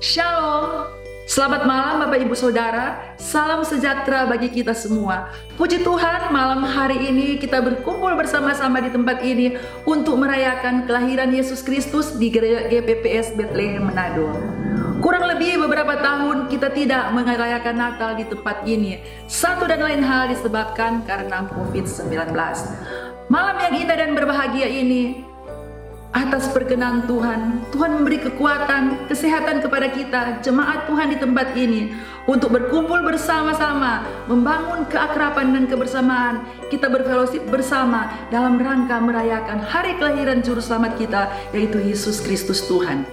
Shalom, selamat malam Bapak Ibu Saudara, salam sejahtera bagi kita semua. Puji Tuhan, malam hari ini kita berkumpul bersama-sama di tempat ini untuk merayakan kelahiran Yesus Kristus di Gereja GPPS Bethlehem Manado. Kurang lebih beberapa tahun kita tidak merayakan Natal di tempat ini. Satu dan lain hal disebabkan karena COVID-19. Malam yang indah dan berbahagia ini, atas perkenan Tuhan, Tuhan memberi kekuatan, kesehatan kepada kita, jemaat Tuhan di tempat ini, untuk berkumpul bersama-sama, membangun keakraban dan kebersamaan. Kita berfellowship bersama dalam rangka merayakan hari kelahiran Juru Selamat kita, yaitu Yesus Kristus Tuhan.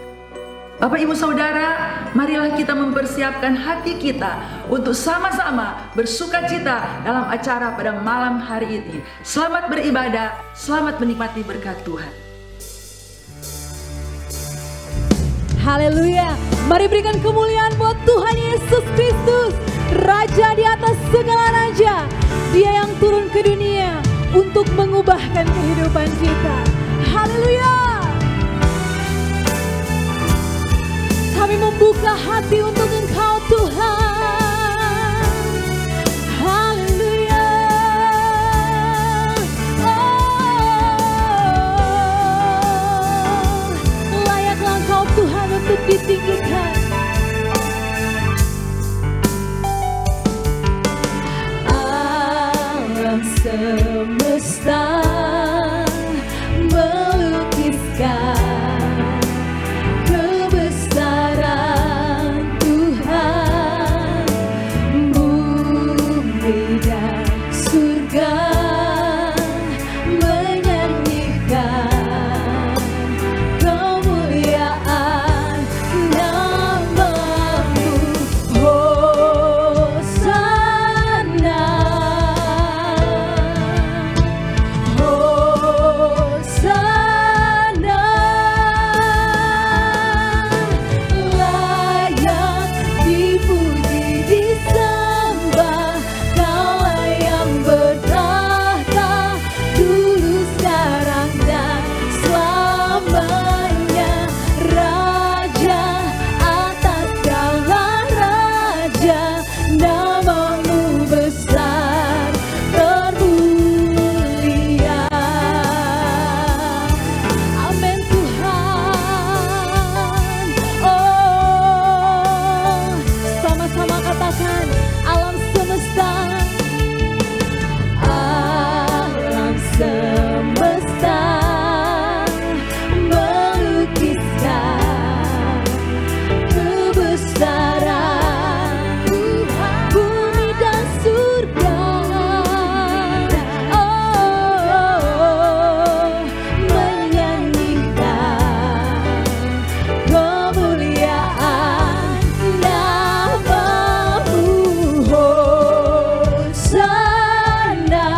Bapak Ibu Saudara, marilah kita mempersiapkan hati kita untuk sama-sama bersukacita dalam acara pada malam hari ini. Selamat beribadah, selamat menikmati berkat Tuhan. Haleluya, mari berikan kemuliaan buat Tuhan Yesus Kristus, Raja di atas segala raja. Dia yang turun ke dunia untuk mengubahkan kehidupan kita. Haleluya. Kami membuka hati untuk Engkau Tuhan. Haleluya. Layaklah Engkau Tuhan untuk ditinggikan. Alam semesta melukiskan kebesaran Tuhan, bumi dan surga menyanyikan kemuliaan nama-Mu. Hosana, Hosana, layak dipuji disembah, Kaulah yang bertahta dulu sekarang dan selamanya, Raja atas segala raja, nama-Mu besar termulia. Amin Tuhan. Oh, sama-sama katakan, alam semesta, alam semesta melukiskan kebesaran Tuhan, bumi dan surga, menyanyikan kemuliaan nama-Mu. Hosana,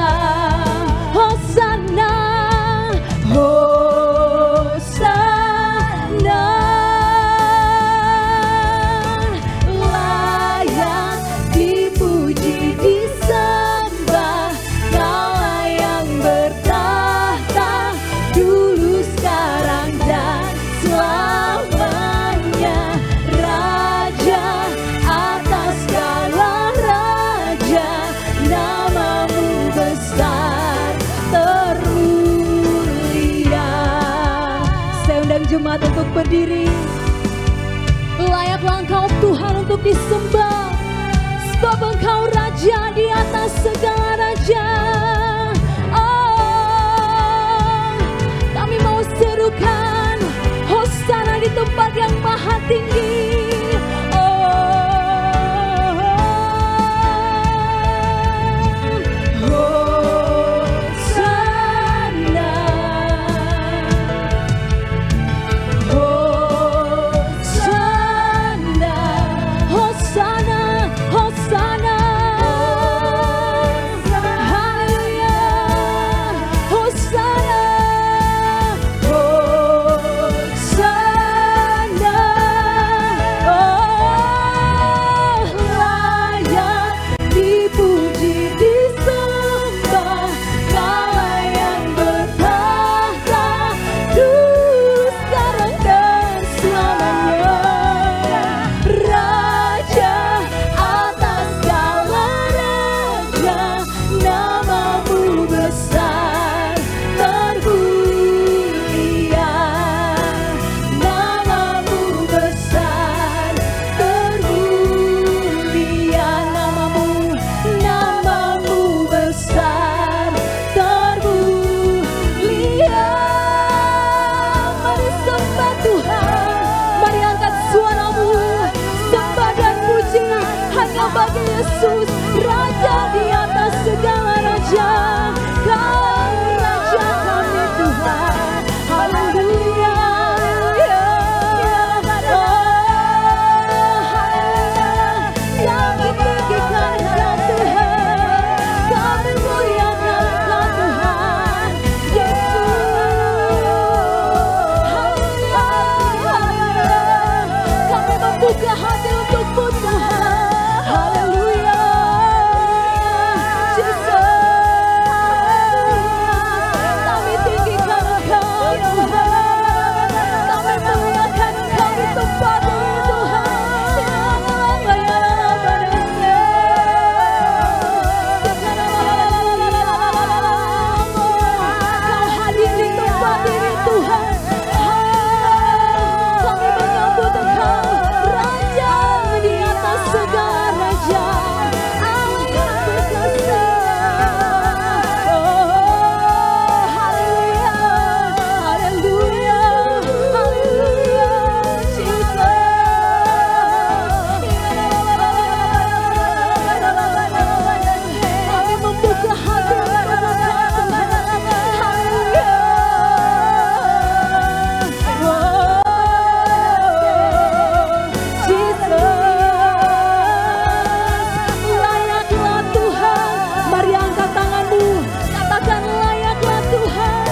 Hosana, Hosana, layak dipuji disembah, Kaulah yang bertahta dulu sekarang dan selamanya, Raja atas segala raja, nama-Mu besar termulia. Saya undang jemaat untuk berdiri. Layaklah Engkau Tuhan untuk disembah, sebab Engkau Raja di atas segala raja. Oh, kami mau serukan Hosana di tempat yang maha tinggi. Hosana, Hosana, Hosana, Hosana. Haleluya. Hosana, Hosana, Yesus, Raja di atas segala raja. Kau Raja kami Tuhan. Haleluya. Kami tinggikan Engkau Tuhan, kami muliakan Engkau Tuhan, Yesus. Haleluya. Kami membuka hati untuk-Mu Tuhan. Haleluya. Yesus. Kami tinggikan Engkau Tuhan, kami muliakan Engkau di tempat ini Tuhan. Kau hadir di tempat ini Tuhan. Kami menyambut Engkau, Raja di atas segala raja, Allah yang berkuasa. Haleluya, haleluya, haleluya, kami membuka hati untuk Engkau Tuhan. Haleluya. Layaklah Tuhan. Mari angkat tanganmu, katakan layaklah Tuhan.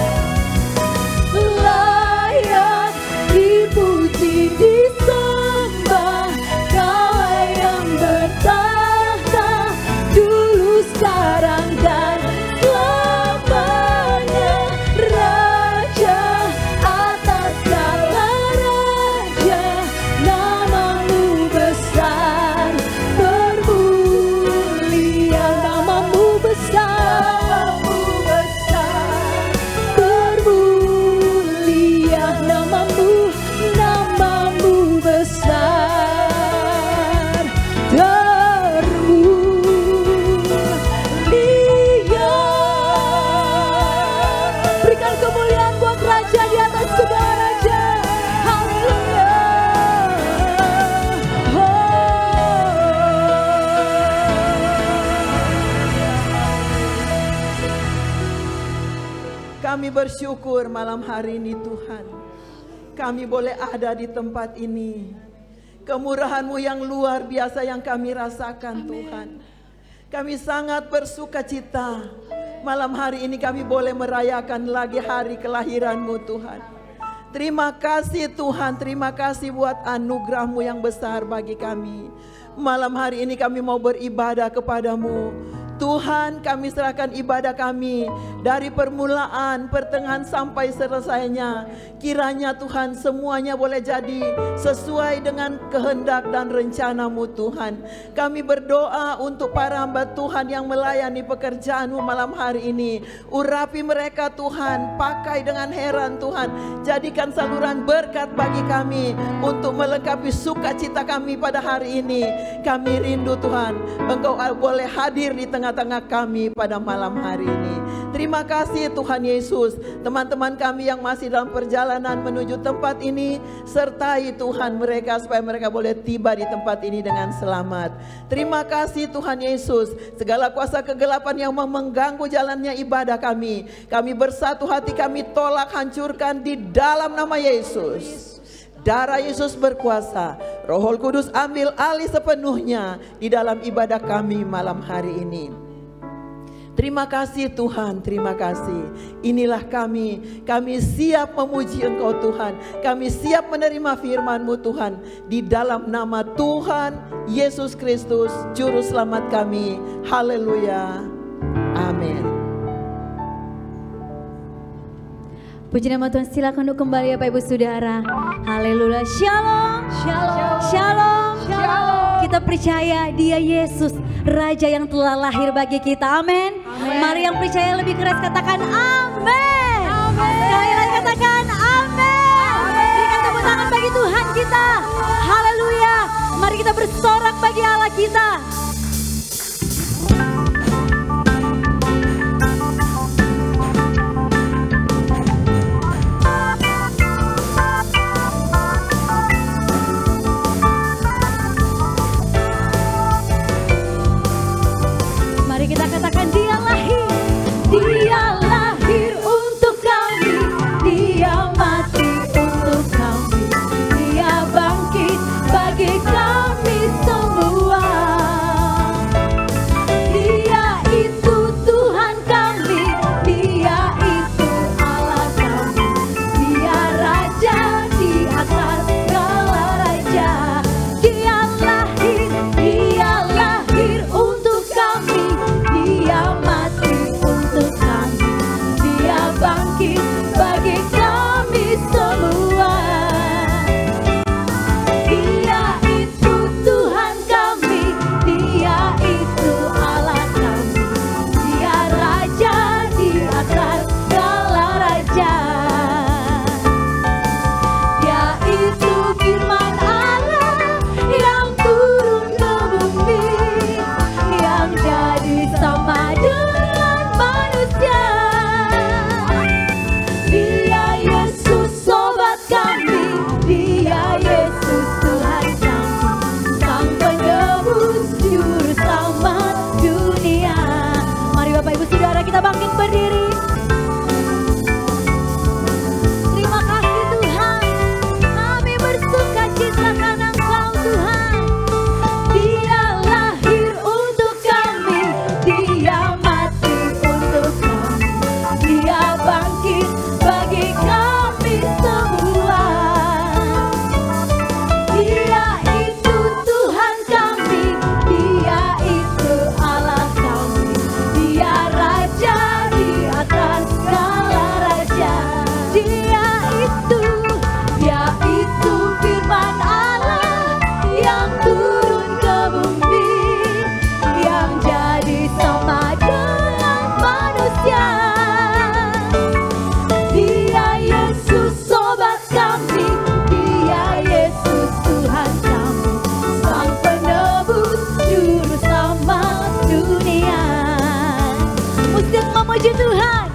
Layak dipuji, disembah, Kau yang bertahta dulu, sekarang dan selamanya. Raja atas segala raja, namamu besar, bermulia. Namamu besar, bermulia. Namamu besar, termulia. Berikan kemuliaan buat Raja di atas segala raja. Haleluya. Kami bersyukur malam hari ini Tuhan, kami boleh ada di tempat ini. Kemurahan-Mu yang luar biasa yang kami rasakan Tuhan. Kami sangat bersuka cita. Malam hari ini kami boleh merayakan lagi hari kelahiran-Mu Tuhan. Terima kasih Tuhan, terima kasih buat anugerah-Mu yang besar bagi kami. Malam hari ini kami mau beribadah kepada-Mu. Tuhan, kami serahkan ibadah kami dari permulaan, pertengahan sampai selesainya. Kiranya Tuhan semuanya boleh jadi sesuai dengan kehendak dan rencana-Mu Tuhan. Kami berdoa untuk para hamba Tuhan yang melayani pekerjaan-Mu malam hari ini. Urapi mereka Tuhan, pakai dengan heran Tuhan. Jadikan saluran berkat bagi kami untuk melengkapi sukacita kami pada hari ini. Kami rindu Tuhan, Engkau boleh hadir di tengah-tengah kami pada malam hari ini. Terima kasih Tuhan Yesus. Teman-teman kami yang masih dalam perjalanan menuju tempat ini, sertai Tuhan mereka supaya mereka boleh tiba di tempat ini dengan selamat. Terima kasih Tuhan Yesus. Segala kuasa kegelapan yang mengganggu jalannya ibadah kami, kami bersatu hati, kami tolak, hancurkan di dalam nama Yesus. Darah Yesus berkuasa. Roh Kudus ambil alih sepenuhnya di dalam ibadah kami malam hari ini. Terima kasih Tuhan, terima kasih. Inilah kami siap memuji Engkau Tuhan. Kami siap menerima firman-Mu Tuhan. Di dalam nama Tuhan Yesus Kristus, Juru Selamat kami. Haleluya. Amin. Puji nama Tuhan, silakan untuk kembali Bapak Ibu Saudara. Haleluya. Shalom. Shalom. Shalom. Shalom. Kita percaya Dia Yesus, Raja yang telah lahir bagi kita. Amin. Mari yang percaya lebih keras katakan amin. Sekali lagi katakan amin. Berikan tepuk tangan bagi Tuhan kita. Haleluya. Mari kita bersorak bagi Allah kita. Dia itu Tuhan kami, Dia itu Allah kami, Dia Raja di atas segala raja. Dia itu firman Allah yang turun ke bumi, yang jadi sama dengan manusia. Dia Yesus sobat kami, Dia Yesus Tuhan kami, Sang penebus juru selamat dunia. Musik memuji Tuhan.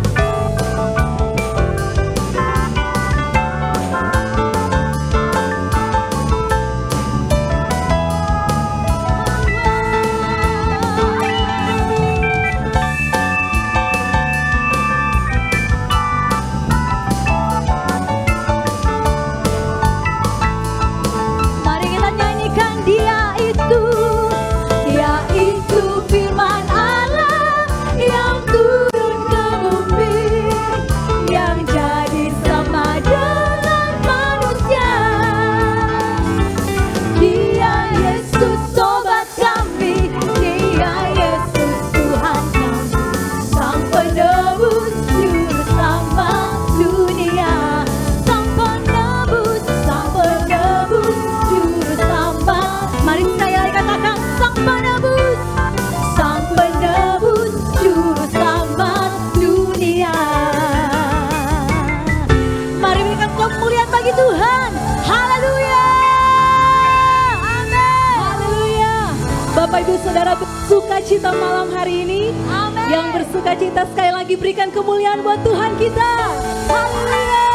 Bapak Ibu Saudara bersukacita malam hari ini. Amen. Yang bersukacita sekali lagi berikan kemuliaan buat Tuhan kita. Haleluya.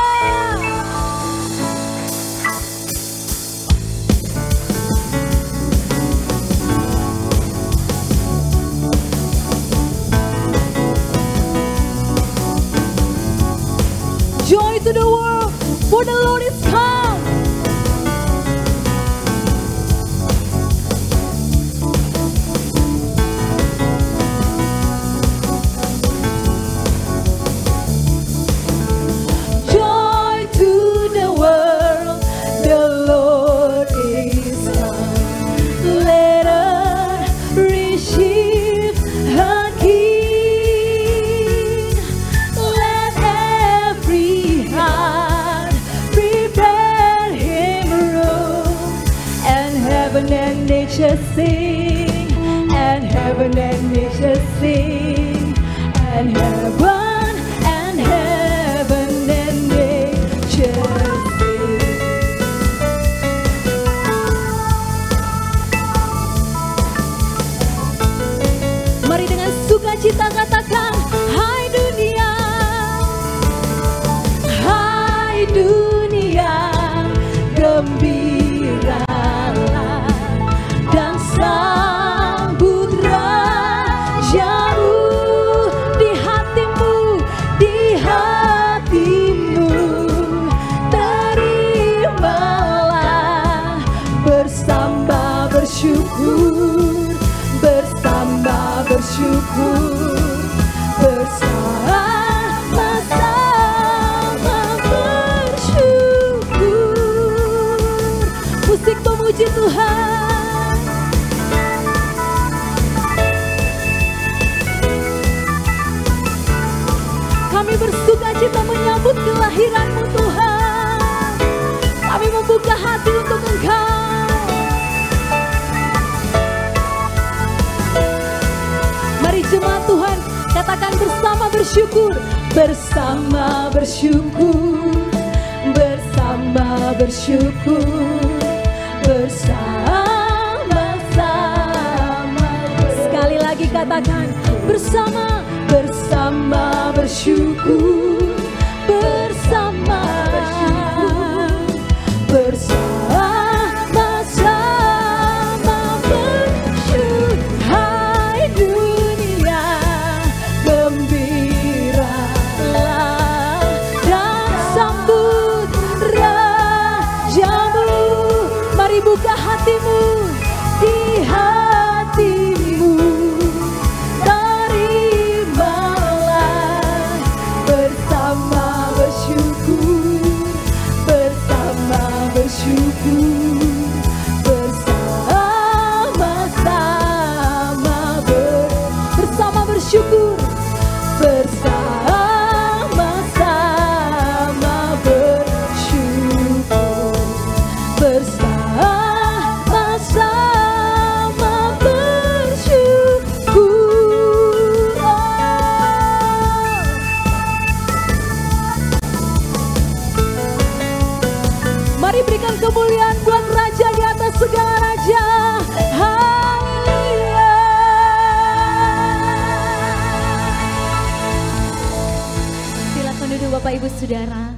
Joy to the world, for the Lord is come. Sing, and heaven and nature sing, and heaven and nature sing. Mari dengan sukacita katakan, hai dunia, gembira. Sambut Rajamu di hatimu, terimalah bersama bersyukur, bersama bersyukur, bersama-sama bersyukur. Musik pemuji Tuhan. Kami bersukacita menyambut kelahiran-Mu Tuhan. Kami membuka hati untuk Engkau. Mari jemaat Tuhan katakan bersama bersyukur, bersama bersyukur, bersama bersyukur, bersama-sama. Sekali lagi katakan bersama, bersama bersyukur, bersama bersama-sama bersyukur. Hai dunia, gembiralah dan sambut Rajamu. Mari buka hatimu, di hatimu bersyukur, saudara.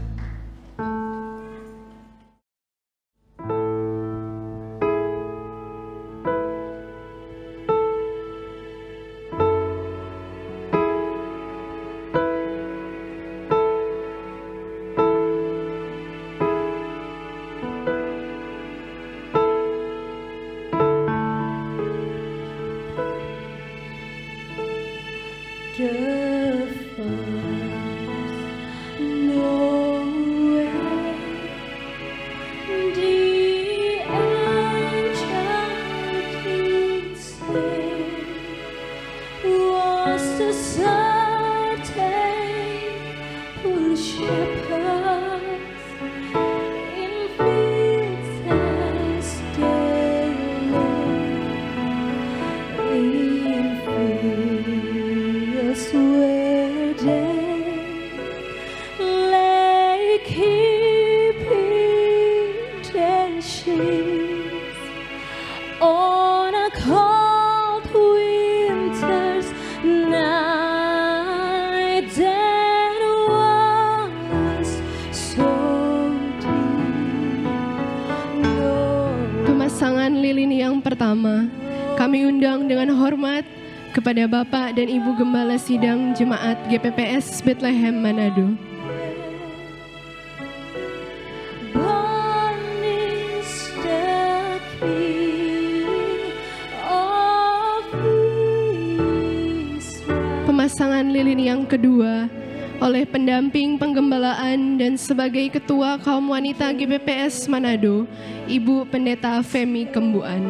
Pemasangan lilin yang pertama, kami undang dengan hormat kepada Bapak dan Ibu Gembala Sidang Jemaat GPPS Bethlehem Manado. Pemasangan lilin yang kedua oleh pendamping penggembalaan dan sebagai Ketua Kaum Wanita GPPS Manado, Ibu Pendeta Femi Kembuan.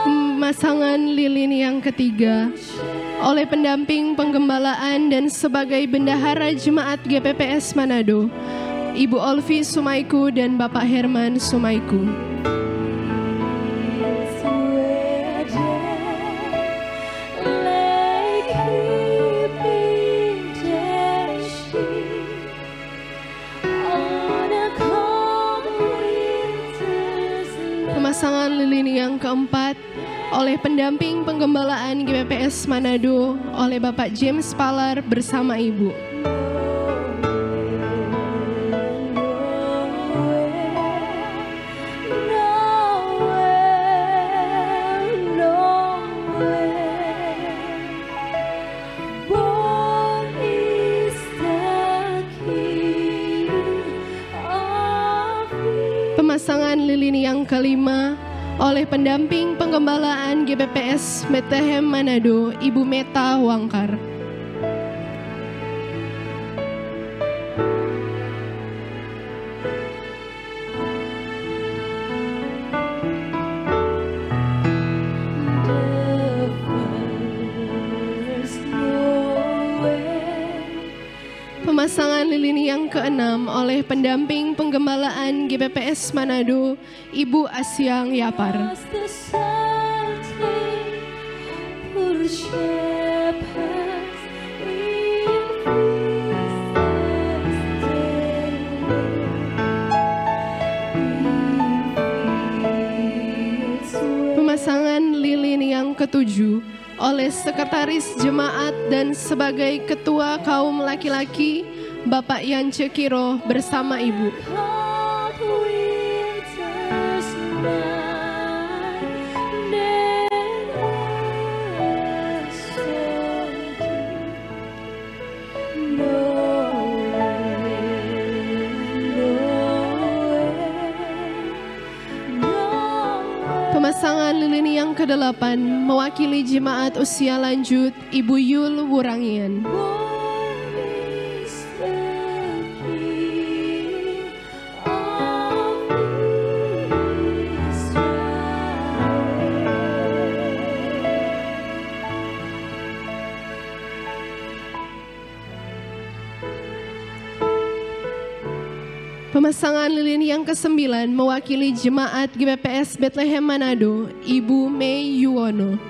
Pemasangan lilin yang ketiga oleh pendamping penggembalaan dan sebagai Bendahara Jemaat GPPS Manado, Ibu Olvi Sumaiku dan Bapak Herman Sumaiku. Pemasangan lilin yang keempat oleh pendamping penggembalaan GPPS Manado oleh Bapak James Palar bersama Ibu. Pemasangan lilin yang kelima oleh pendamping penggembalaan GPPS Bethlehem Manado, Ibu Meta Wangkar. Pemasangan lilin yang keenam oleh pendamping penggembalaan GPPS Manado, Ibu Asyang Yapar. Pemasangan lilin yang ketujuh oleh Sekretaris Jemaat dan sebagai Ketua Kaum Laki-laki, Bapak Yance Kiro bersama Ibu. Pemasangan lilin yang ke-8 mewakili Jemaat Usia Lanjut, Ibu Yul Wurangian. Pemasangan lilin yang ke-9 mewakili Jemaat GPPS Bethlehem Manado, Ibu Mei Yuwono.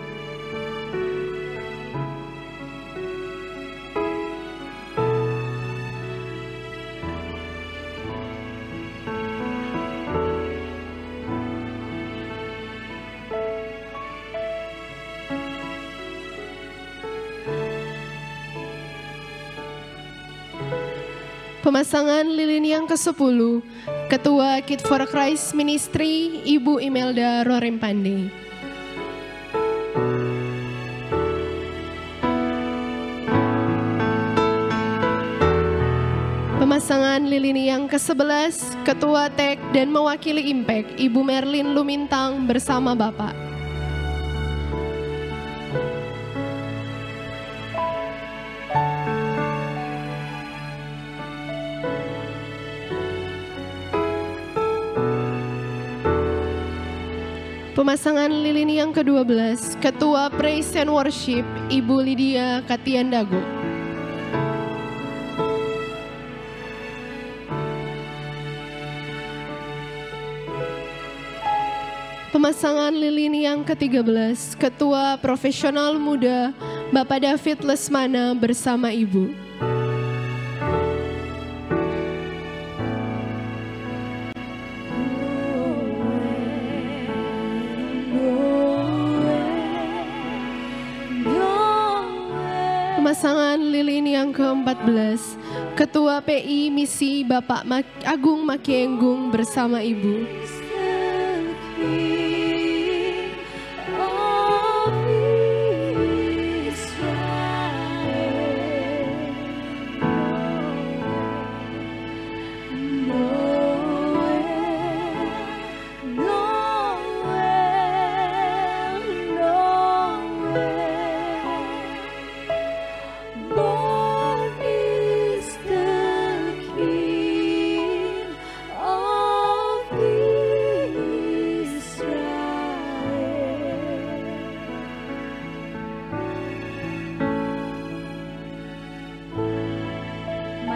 Pemasangan lilin yang ke-10, Ketua Kid for Christ Ministry, Ibu Imelda Rorempande. Pemasangan lilin yang ke-11, Ketua TEK dan mewakili Impact, Ibu Merlin Lumintang bersama Bapak. Pemasangan lilin yang ke-12, Ketua Praise and Worship, Ibu Lydia Katiandago. Pemasangan lilin yang ke-13, Ketua Profesional Muda, Bapak David Lesmana bersama Ibu. Pemasangan lilin yang ke-14, Ketua PI Misi Bapak Agung Makienggung bersama Ibu.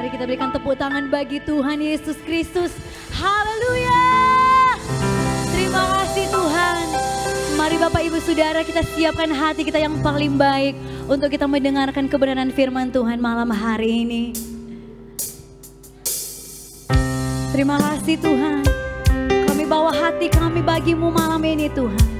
Kita berikan tepuk tangan bagi Tuhan Yesus Kristus. Haleluya. Terima kasih Tuhan. Mari Bapak Ibu Saudara, kita siapkan hati kita yang paling baik untuk kita mendengarkan kebenaran firman Tuhan malam hari ini. Terima kasih Tuhan. Kami bawa hati kami bagimu malam ini Tuhan.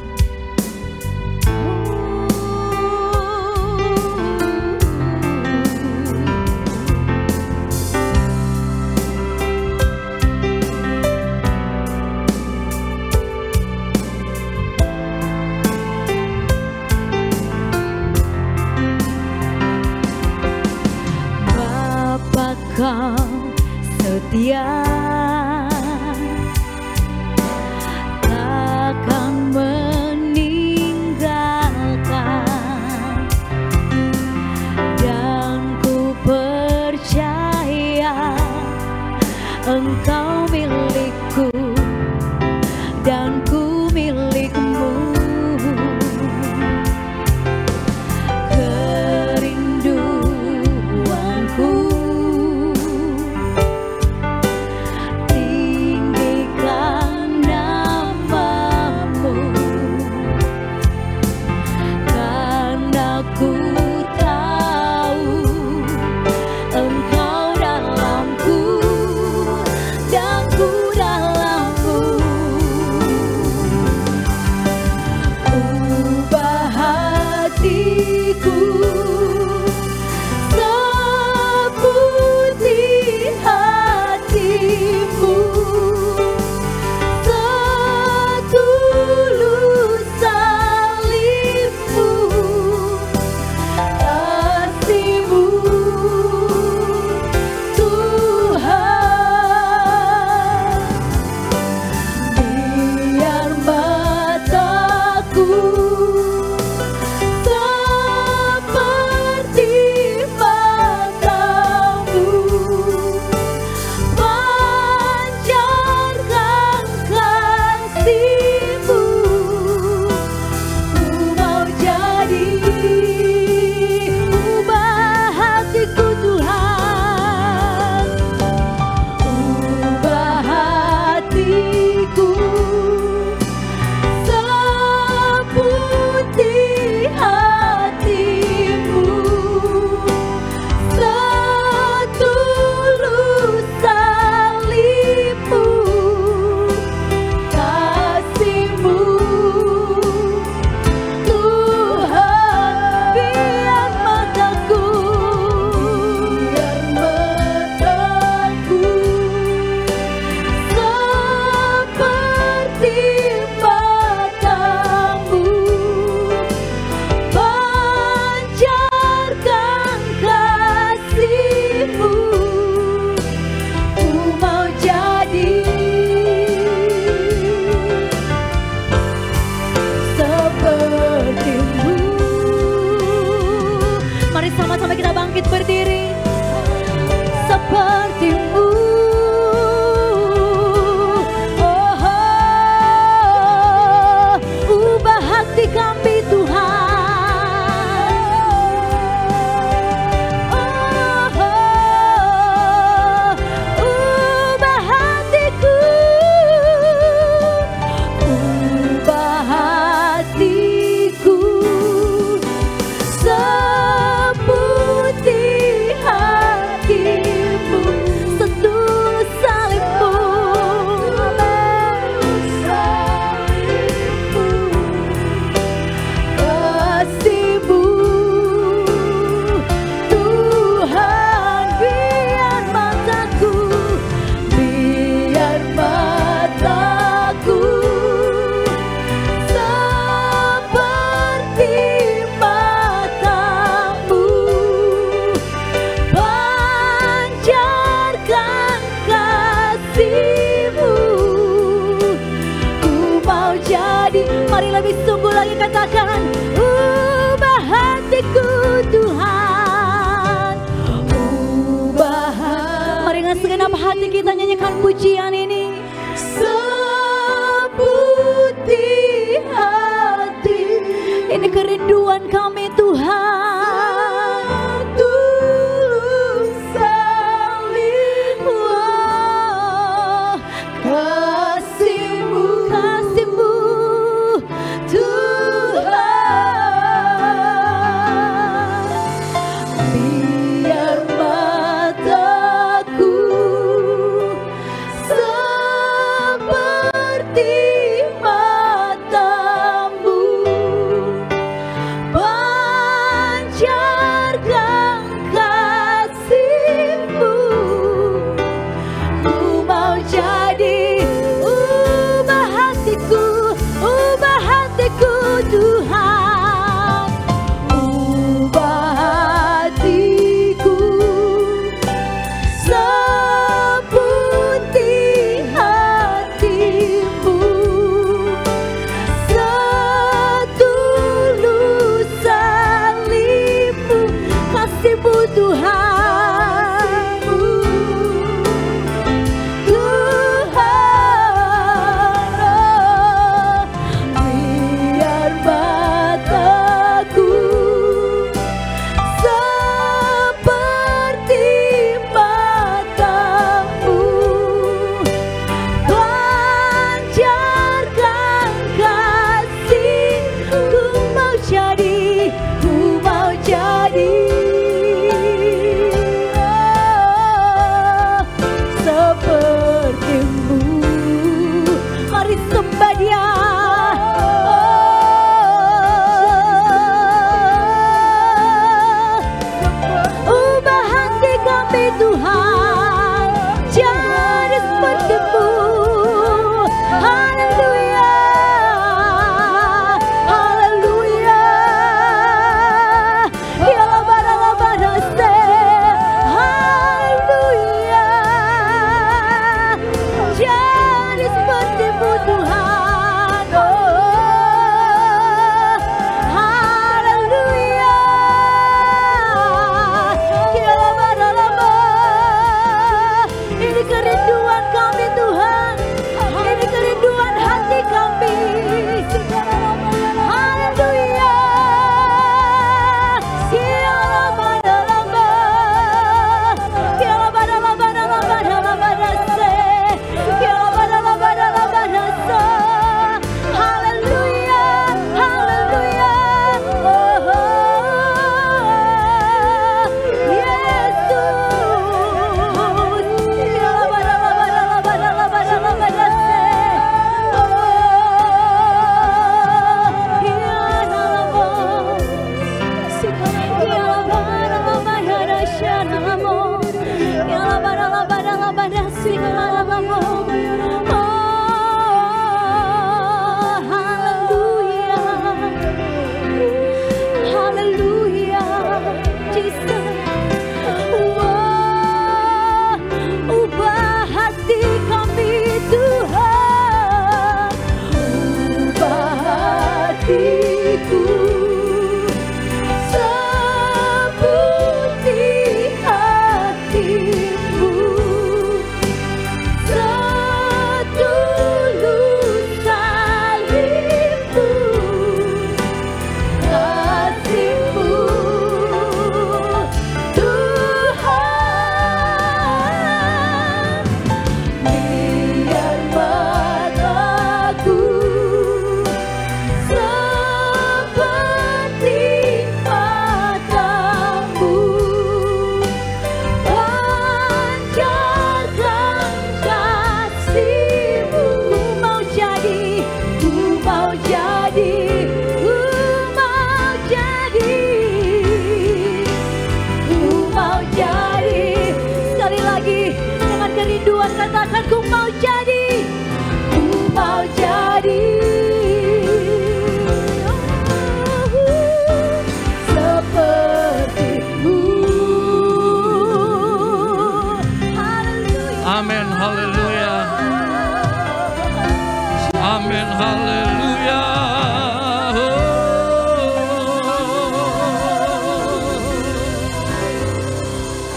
Kau setia, takkan meninggalkan, dan ku percaya Engkau milikku dan ku milikmu. Engkau dalamku dan ku Mari sama-sama kita bangkit berdiri. Sepertimu, oh, ubah hati kami Tuhan. Ubah hatiku, ubah hatiku seperti hatimu, setulus salibmu, kasihmu Tuhan. Biar mataku seperti matamu, pancarkan kasihmu. Ku mau jadi, mari lebih sungguh lagi katakan, ubah hatiku Tuhan, ubah hati. Mari dengan segenap hati kita nyanyikan pujian ini. Seperti hati, ini kerinduan kami Tuhan. Tulus salibmu, kasihmu, kasihmu Tuhan. Biar mataku seperti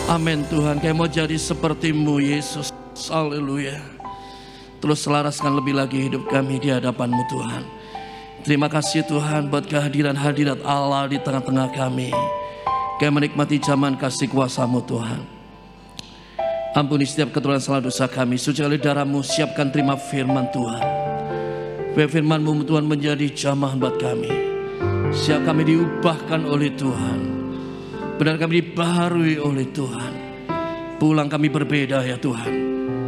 Amin Tuhan, kami mau jadi seperti-Mu Yesus. Haleluya. Terus selaraskan lebih lagi hidup kami di hadapan-Mu Tuhan. Terima kasih Tuhan buat kehadiran hadirat Allah di tengah-tengah kami. Kami menikmati zaman kasih kuasa-Mu Tuhan. Ampuni setiap ketuluan salah dosa kami. Suci oleh darah-Mu, siapkan terima firman Tuhan. Firman-Mu Tuhan menjadi jamah buat kami. Siap kami diubahkan oleh Tuhan. Benar kami dibaharui oleh Tuhan. Pulang kami berbeda ya Tuhan,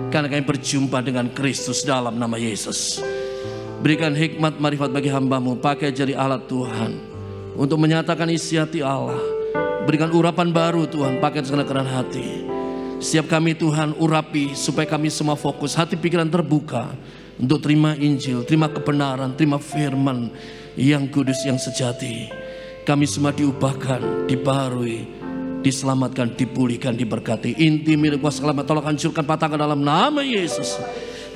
karena kami berjumpa dengan Kristus dalam nama Yesus. Berikan hikmat marifat bagi hamba-Mu, pakai jadi alat Tuhan untuk menyatakan isi hati Allah. Berikan urapan baru Tuhan, pakai segala keran hati. Setiap kami Tuhan urapi supaya kami semua fokus, hati pikiran terbuka untuk terima Injil, terima kebenaran, terima firman yang kudus, yang sejati. Kami semua diubahkan, dibaharui, diselamatkan, dipulihkan, diberkati. Inti milik kuasa selamat, tolong hancurkan, patahkan dalam nama Yesus.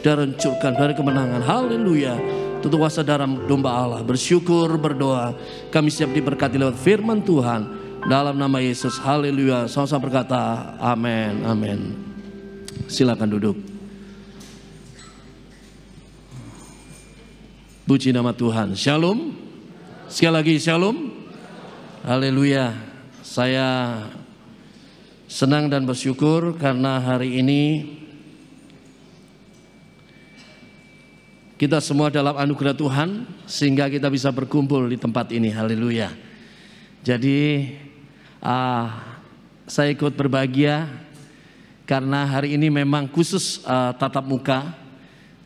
Dan hancurkan dari kemenangan. Haleluya. Tutup kuasa darah domba Allah. Bersyukur, berdoa. Kami siap diberkati lewat firman Tuhan. Dalam nama Yesus. Haleluya. Sama-sama berkata amin. Amin. Silakan duduk. Puji nama Tuhan. Shalom. Sekali lagi shalom. Haleluya. Saya senang dan bersyukur karena hari ini kita semua dalam anugerah Tuhan sehingga kita bisa berkumpul di tempat ini. Haleluya. Jadi saya ikut berbahagia karena hari ini memang khusus tatap muka,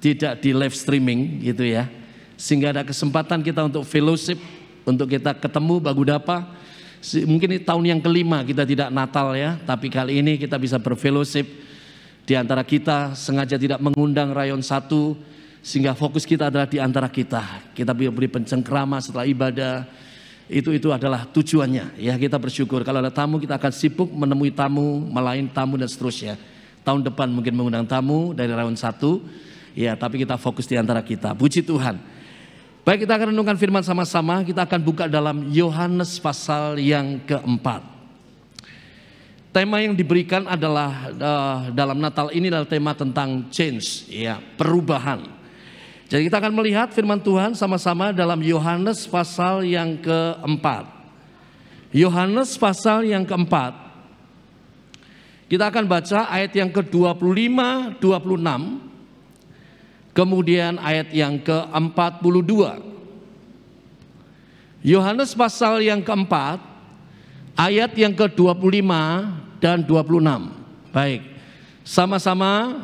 tidak di live streaming gitu ya. Sehingga ada kesempatan kita untuk fellowship, untuk kita ketemu bagu dapa. Mungkin ini tahun yang kelima kita tidak Natal ya, tapi kali ini kita bisa berfellowship di antara kita. Sengaja tidak mengundang rayon satu, sehingga fokus kita adalah di antara kita. Kita beri pencengkrama setelah ibadah. Itu adalah tujuannya ya. Kita bersyukur kalau ada tamu kita akan sibuk menemui tamu, melayani tamu dan seterusnya. Tahun depan mungkin mengundang tamu dari rayon satu ya, tapi kita fokus di antara kita. Puji Tuhan. Baik, kita akan renungkan firman sama-sama. Kita akan buka dalam Yohanes pasal yang keempat. Tema yang diberikan adalah dalam Natal ini adalah tema tentang change, ya, perubahan. Jadi kita akan melihat firman Tuhan sama-sama dalam Yohanes pasal yang keempat. Yohanes pasal yang keempat. Kita akan baca ayat yang ke-25, 26. Kemudian ayat yang ke-42. Yohanes pasal yang keempat, ayat yang ke-25 dan 26. Baik, sama-sama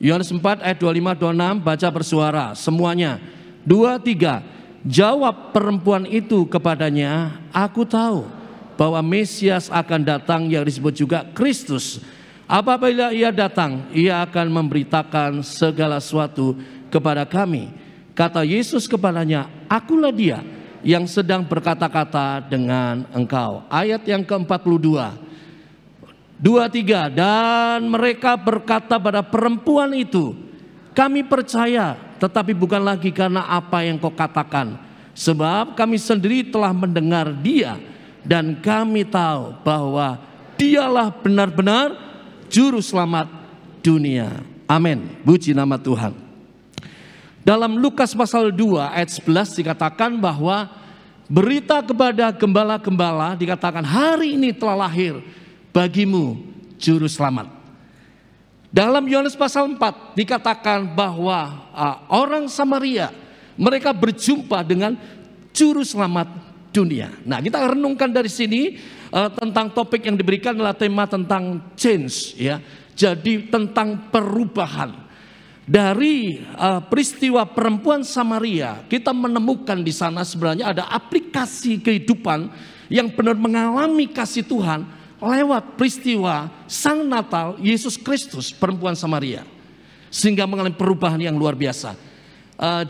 Yohanes 4 ayat 25-26, baca bersuara semuanya. 2, 3. Jawab perempuan itu kepadanya, aku tahu bahwa Mesias akan datang yang disebut juga Kristus. Apabila ia datang, ia akan memberitakan segala sesuatu kepada kami. Kata Yesus kepadanya, akulah dia yang sedang berkata-kata dengan engkau. Ayat yang ke-42. 2, 3. Dan mereka berkata pada perempuan itu, kami percaya, tetapi bukan lagi karena apa yang kau katakan. Sebab kami sendiri telah mendengar dia, dan kami tahu bahwa dialah benar-benar Juru Selamat dunia. Amin. Puji nama Tuhan. Dalam Lukas pasal 2 ayat 11 dikatakan bahwa berita kepada gembala-gembala dikatakan hari ini telah lahir bagimu Juru Selamat. Dalam Yohanes pasal 4 dikatakan bahwa orang Samaria mereka berjumpa dengan Juru Selamat dunia. Nah, kita renungkan dari sini tentang topik yang diberikan adalah tema tentang change ya. Jadi tentang perubahan. Dari peristiwa perempuan Samaria, kita menemukan di sana sebenarnya ada aplikasi kehidupan yang benar mengalami kasih Tuhan lewat peristiwa Sang Natal Yesus Kristus, perempuan Samaria. Sehingga mengalami perubahan yang luar biasa.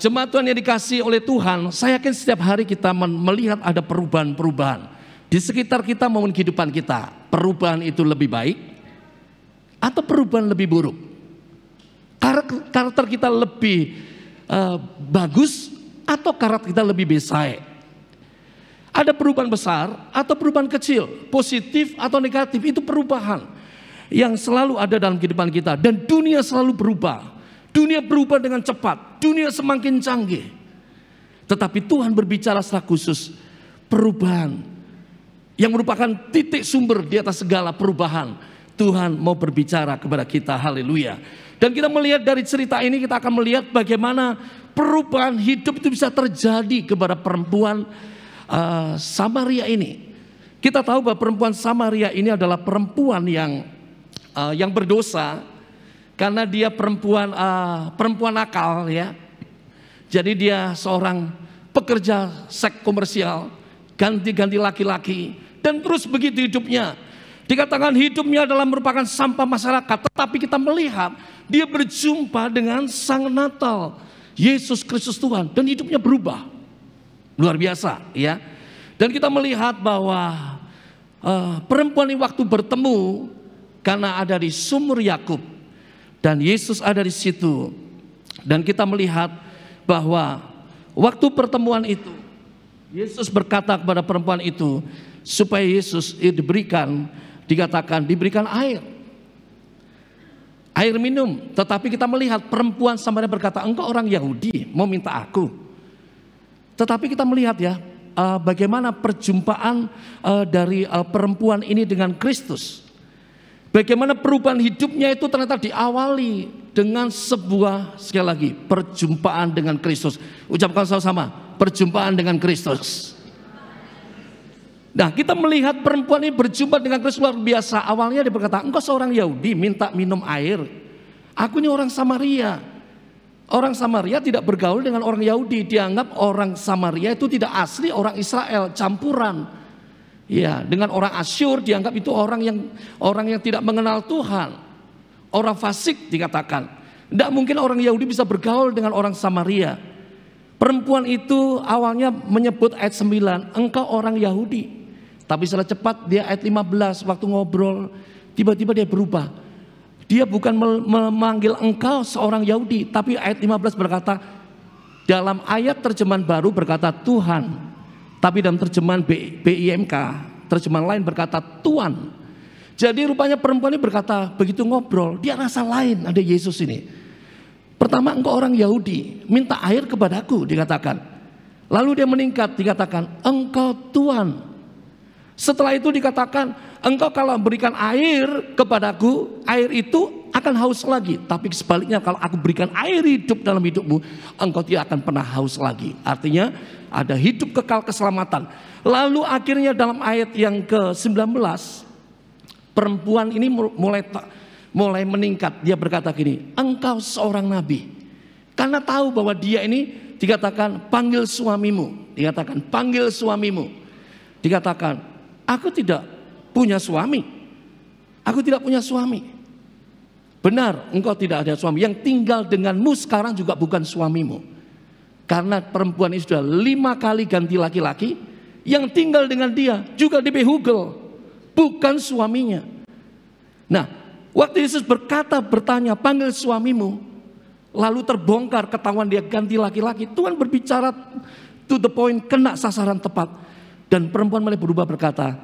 Jemaat Tuhan yang dikasihi oleh Tuhan, saya yakin setiap hari kita melihat ada perubahan-perubahan di sekitar kita maupun kehidupan kita. Perubahan itu lebih baik atau perubahan lebih buruk? Karakter kita lebih bagus atau karakter kita lebih besar? Ada perubahan besar atau perubahan kecil, positif atau negatif, itu perubahan. yang selalu ada dalam kehidupan kita. Dan dunia selalu berubah. Dunia berubah dengan cepat. Dunia semakin canggih. Tetapi Tuhan berbicara secara khusus perubahan yang merupakan titik sumber di atas segala perubahan. Tuhan mau berbicara kepada kita. Haleluya. Dan kita melihat dari cerita ini, kita akan melihat bagaimana perubahan hidup itu bisa terjadi kepada perempuan Samaria ini. Kita tahu bahwa perempuan Samaria ini adalah perempuan yang berdosa karena dia perempuan nakal ya. Jadi dia seorang pekerja seks komersial, ganti-ganti laki-laki dan terus begitu hidupnya. Dikatakan hidupnya adalah merupakan sampah masyarakat, tetapi kita melihat dia berjumpa dengan Sang Natal, Yesus Kristus Tuhan, dan hidupnya berubah. Luar biasa ya. Dan kita melihat bahwa perempuan ini waktu bertemu karena ada di sumur Yakub dan Yesus ada di situ. Dan kita melihat bahwa waktu pertemuan itu Yesus berkata kepada perempuan itu supaya Yesus diberikan air minum. Tetapi kita melihat perempuan Samaria berkata, engkau orang Yahudi mau minta aku. Tetapi kita melihat ya bagaimana perjumpaan dari perempuan ini dengan Kristus. Bagaimana perubahan hidupnya itu ternyata diawali dengan sebuah, sekali lagi, perjumpaan dengan Kristus. Ucapkan sama-sama, perjumpaan dengan Kristus. Nah, kita melihat perempuan ini berjumpa dengan Kristus luar biasa. Awalnya dia berkata, engkau seorang Yahudi minta minum air. Aku ini orang Samaria. Orang Samaria tidak bergaul dengan orang Yahudi. Dianggap orang Samaria itu tidak asli orang Israel, campuran. Ya, dengan orang Asyur dianggap itu orang yang tidak mengenal Tuhan. Orang fasik dikatakan. Tidak mungkin orang Yahudi bisa bergaul dengan orang Samaria. Perempuan itu awalnya menyebut ayat 9, engkau orang Yahudi. Tapi setelah cepat dia ayat 15 waktu ngobrol, tiba-tiba dia berubah. Dia bukan memanggil engkau seorang Yahudi, tapi ayat 15 berkata, dalam ayat terjemahan baru berkata Tuhan, tapi dalam terjemahan BIMK, terjemahan lain berkata Tuhan. Jadi rupanya perempuan ini berkata, begitu ngobrol, dia rasa lain ada Yesus ini. Pertama, engkau orang Yahudi, minta air kepadaku, dikatakan. Lalu dia meningkat, dikatakan, engkau Tuhan. Setelah itu dikatakan, engkau kalau berikan air kepadaku, air itu akan haus lagi. Tapi sebaliknya kalau aku berikan air hidup dalam hidupmu, engkau tidak akan pernah haus lagi. Artinya ada hidup kekal keselamatan. Lalu akhirnya dalam ayat yang ke-19, perempuan ini mulai meningkat. Dia berkata gini, engkau seorang nabi. Karena tahu bahwa dia ini dikatakan panggil suamimu. Dikatakan panggil suamimu. Dikatakan aku tidak punya suami. Aku tidak punya suami. Benar, engkau tidak ada suami. Yang tinggal denganmu sekarang juga bukan suamimu. Karena perempuan ini sudah 5 kali ganti laki-laki. Yang tinggal dengan dia juga di behugel, bukan suaminya. Nah, waktu Yesus bertanya, panggil suamimu, lalu terbongkar ketahuan dia ganti laki-laki. Tuhan berbicara to the point, kena sasaran tepat. Dan perempuan mulai berubah berkata,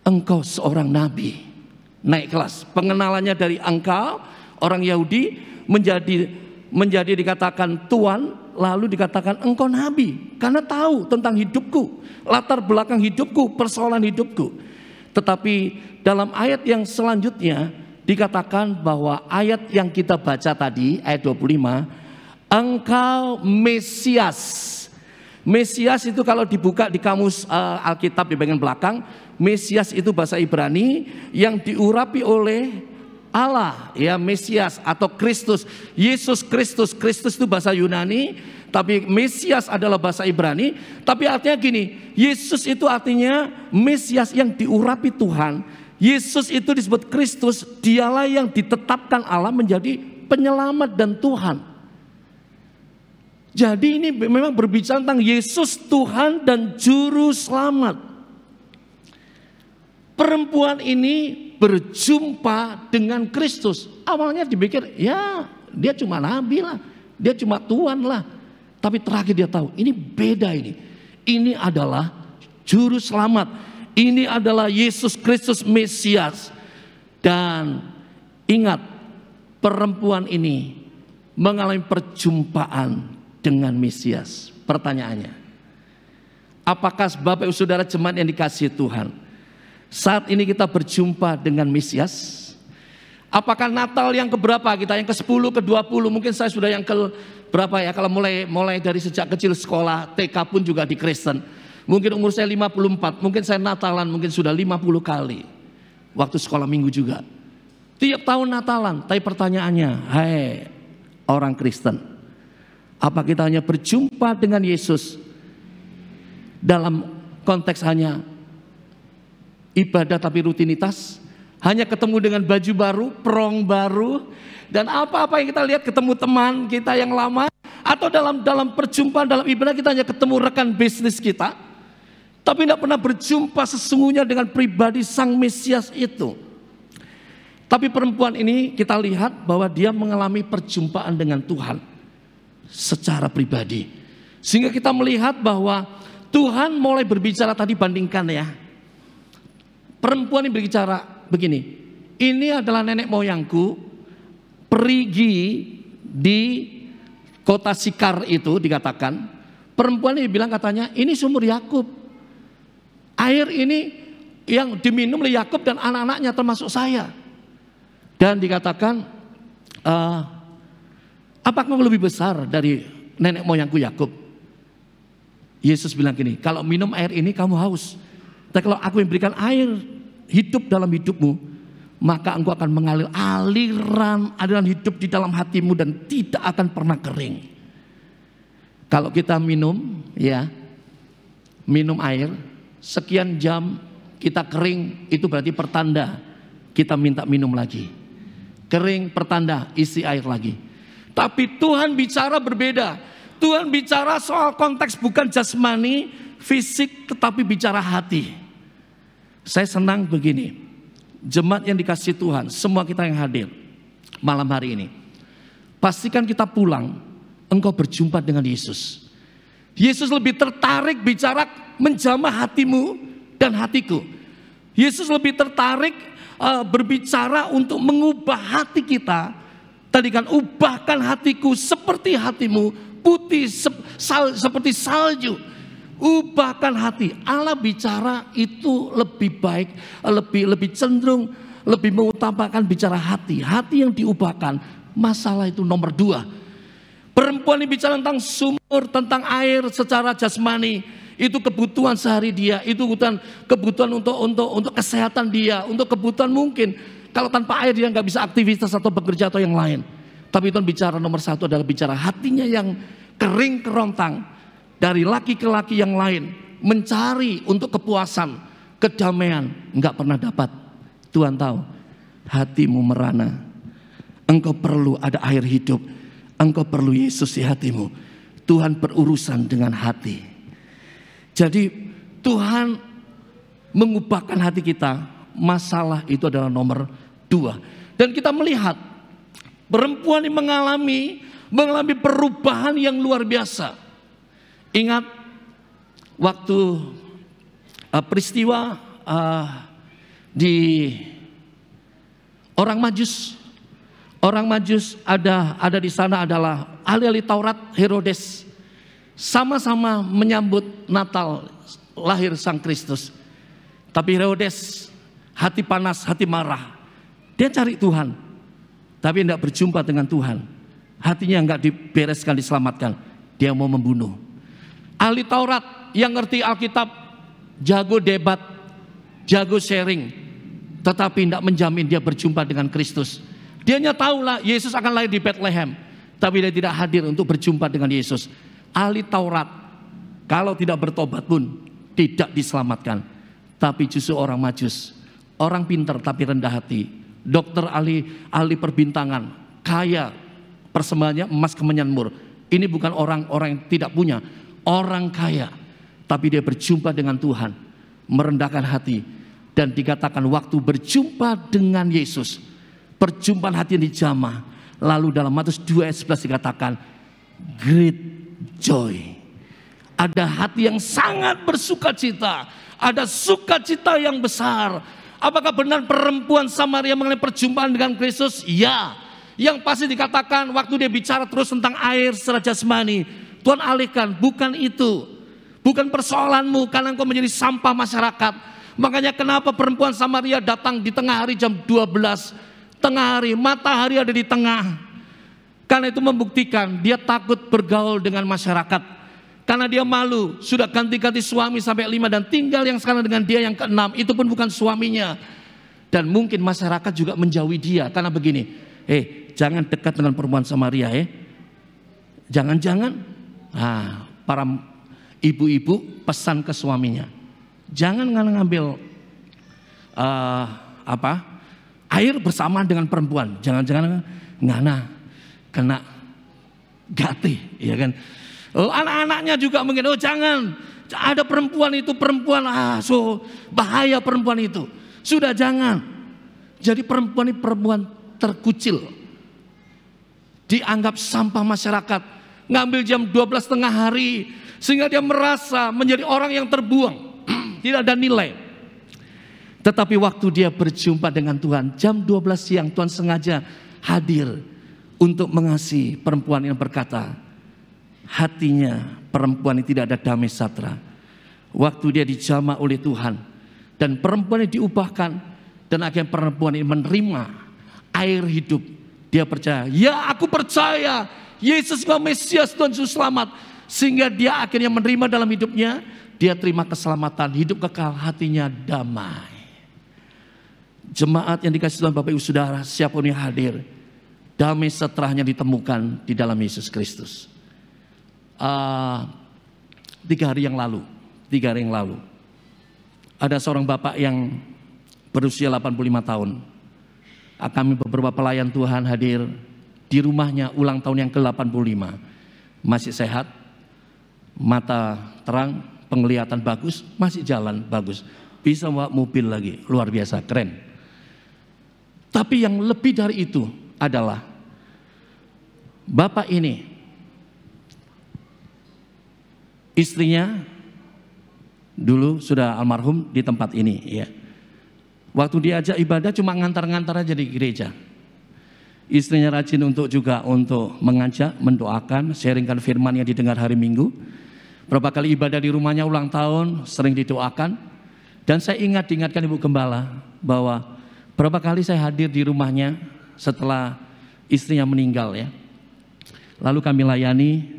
engkau seorang nabi. Naik kelas, pengenalannya dari engkau orang Yahudi menjadi dikatakan Tuhan, lalu dikatakan engkau nabi. Karena tahu tentang hidupku, latar belakang hidupku, persoalan hidupku. Tetapi dalam ayat yang selanjutnya dikatakan bahwa ayat yang kita baca tadi, ayat 25, engkau Mesias. Mesias itu kalau dibuka di kamus Alkitab di bagian belakang, Mesias itu bahasa Ibrani yang diurapi oleh Allah, ya, Mesias atau Kristus. Yesus Kristus, Kristus itu bahasa Yunani, tapi Mesias adalah bahasa Ibrani. Tapi artinya gini, Yesus itu artinya Mesias yang diurapi Tuhan. Yesus itu disebut Kristus, dialah yang ditetapkan Allah menjadi penyelamat dan Tuhan. Jadi ini memang berbicara tentang Yesus Tuhan dan Juru Selamat. Perempuan ini berjumpa dengan Kristus. Awalnya dipikir, ya dia cuma nabi lah, dia cuma Tuhan lah. Tapi terakhir dia tahu, ini beda ini. Ini adalah Juru Selamat. Ini adalah Yesus Kristus Mesias. Dan ingat, perempuan ini mengalami perjumpaan dengan Mesias. Pertanyaannya, apakah Bapak Ibu Saudara jemaat yang dikasihi Tuhan, saat ini kita berjumpa dengan Mesias? Apakah Natal yang keberapa kita? Yang ke-10, ke-20? Mungkin saya sudah yang ke berapa ya? Kalau mulai dari sejak kecil sekolah, TK pun juga di Kristen. Mungkin umur saya 54, mungkin saya Natalan mungkin sudah 50 kali. Waktu sekolah minggu juga. Tiap tahun Natalan. Tapi pertanyaannya, hai orang Kristen, apa kita hanya berjumpa dengan Yesus dalam konteks hanya ibadah tapi rutinitas? Hanya ketemu dengan baju baru, prong baru, dan apa-apa yang kita lihat, ketemu teman kita yang lama, atau dalam perjumpaan, dalam ibadah kita hanya ketemu rekan bisnis kita, tapi tidak pernah berjumpa sesungguhnya dengan pribadi Sang Mesias itu. Tapi perempuan ini kita lihat bahwa dia mengalami perjumpaan dengan Tuhan secara pribadi. Sehingga kita melihat bahwa Tuhan mulai berbicara tadi, bandingkan ya. Perempuan ini berbicara begini, ini adalah nenek moyangku perigi di kota Sikar itu dikatakan. Perempuan ini bilang katanya, ini sumur Yakub. Air ini yang diminum oleh Yakub dan anak-anaknya termasuk saya. Dan dikatakan, apakah lebih besar dari nenek moyangku Yakub? Yesus bilang gini, kalau minum air ini kamu haus. Tapi kalau aku memberikan air hidup dalam hidupmu, maka engkau akan mengalir aliran hidup di dalam hatimu dan tidak akan pernah kering. Kalau kita minum air sekian jam kita kering, itu berarti pertanda kita minta minum lagi. Kering pertanda isi air lagi. Tapi Tuhan bicara berbeda. Tuhan bicara soal konteks bukan jasmani, fisik, tetapi bicara hati. Saya senang begini, jemaat yang dikasihi Tuhan, semua kita yang hadir malam hari ini, pastikan kita pulang, engkau berjumpa dengan Yesus. Yesus lebih tertarik bicara menjamah hatimu dan hatiku. Yesus lebih tertarik berbicara untuk mengubah hati kita. Tadi kan, ubahkan hatiku seperti hatimu, putih seperti salju. Ubahkan hati. Allah bicara itu lebih baik, lebih cenderung, lebih mengutamakan bicara hati. Hati yang diubahkan, masalah itu nomor 2. Perempuan ini bicara tentang sumur, tentang air secara jasmani. Itu kebutuhan sehari dia, itu kebutuhan untuk kesehatan dia, untuk kebutuhan mungkin. Kalau tanpa air dia nggak bisa aktivitas atau bekerja atau yang lain. Tapi Tuhan bicara nomor 1 adalah bicara hatinya yang kering kerontang. Dari laki ke laki yang lain, mencari untuk kepuasan, kedamaian, enggak pernah dapat. Tuhan tahu, hatimu merana. Engkau perlu ada air hidup. Engkau perlu Yesus di hatimu. Tuhan berurusan dengan hati. Jadi Tuhan mengubahkan hati kita. Masalah itu adalah nomor 2. Dan kita melihat perempuan ini mengalami perubahan yang luar biasa. Ingat waktu peristiwa di orang Majus. Orang Majus ada di sana adalah ahli-ahli Taurat, Herodes. Sama-sama menyambut Natal lahir Sang Kristus. Tapi Herodes hati panas, hati marah. Dia cari Tuhan, tapi tidak berjumpa dengan Tuhan. Hatinya enggak dibereskan, diselamatkan. Dia mau membunuh. Ahli Taurat yang ngerti Alkitab, jago debat, jago sharing, tetapi tidak menjamin dia berjumpa dengan Kristus. Dia hanya tahulah Yesus akan lahir di Bethlehem, tapi dia tidak hadir untuk berjumpa dengan Yesus. Ahli Taurat kalau tidak bertobat pun tidak diselamatkan. Tapi justru orang Majus, orang pintar tapi rendah hati, dokter, ahli perbintangan, kaya, persembahannya emas kemenyan mur. Ini bukan orang-orang yang tidak punya, orang kaya, tapi dia berjumpa dengan Tuhan, merendahkan hati, dan dikatakan waktu berjumpa dengan Yesus, perjumpaan hati yang dijamah. Lalu dalam Matius 2 ayat 11 dikatakan great joy. Ada hati yang sangat bersuka cita, ada sukacita yang besar, Apakah benar perempuan Samaria mengalami perjumpaan dengan Kristus? Ya. Yang pasti dikatakan waktu dia bicara terus tentang air secara jasmani, Tuhan alihkan, bukan itu. Bukan persoalanmu karena engkau menjadi sampah masyarakat. Makanya kenapa perempuan Samaria datang di tengah hari jam 12. Tengah hari, matahari ada di tengah. Karena itu membuktikan dia takut bergaul dengan masyarakat. Karena dia malu, sudah ganti-ganti suami sampai 5 dan tinggal yang sekarang dengan dia yang ke-6. Itu pun bukan suaminya. Dan mungkin masyarakat juga menjauhi dia. Karena begini, jangan dekat dengan perempuan Samaria Jangan-jangan para ibu-ibu pesan ke suaminya, jangan ngambil air bersamaan dengan perempuan. Jangan-jangan ngana kena gati, ya kan? Anak-anaknya juga mungkin, jangan ada perempuan itu, so bahaya perempuan itu. Sudah jangan. Jadi perempuan ini perempuan terkucil, dianggap sampah masyarakat, ngambil jam 12 tengah hari, sehingga dia merasa menjadi orang yang terbuang, tidak ada nilai. Tetapi waktu dia berjumpa dengan Tuhan, jam 12 siang Tuhan sengaja hadir untuk mengasihi perempuan yang berkata, hatinya perempuan ini tidak ada damai sejahtera. Waktu dia dijamah oleh Tuhan, dan perempuan ini diubahkan, dan akhirnya perempuan ini menerima air hidup. Dia percaya, ya aku percaya Yesus adalah Mesias, Tuhan Yesus selamat. Sehingga dia akhirnya menerima dalam hidupnya, dia terima keselamatan, hidup kekal, hatinya damai. Jemaat yang dikasih Tuhan Bapak Ibu Saudara, siapapun yang hadir, damai sejahteranya ditemukan di dalam Yesus Kristus. 3 hari yang lalu, ada seorang bapak yang berusia 85 tahun. Kami beberapa pelayan Tuhan hadir di rumahnya, ulang tahun yang ke-85. Masih sehat, mata terang, penglihatan bagus, masih jalan bagus, bisa bawa mobil lagi, luar biasa, keren. Tapi yang lebih dari itu adalah bapak ini, istrinya dulu sudah almarhum di tempat ini, ya. Waktu diajak ibadah cuma ngantar-ngantar aja di gereja. Istrinya rajin untuk mengajak, mendoakan, sharingkan firman yang didengar hari Minggu. Berapa kali ibadah di rumahnya ulang tahun, sering didoakan. Dan saya diingatkan Ibu Gembala bahwa berapa kali saya hadir di rumahnya setelah istrinya meninggal, ya. Lalu kami layani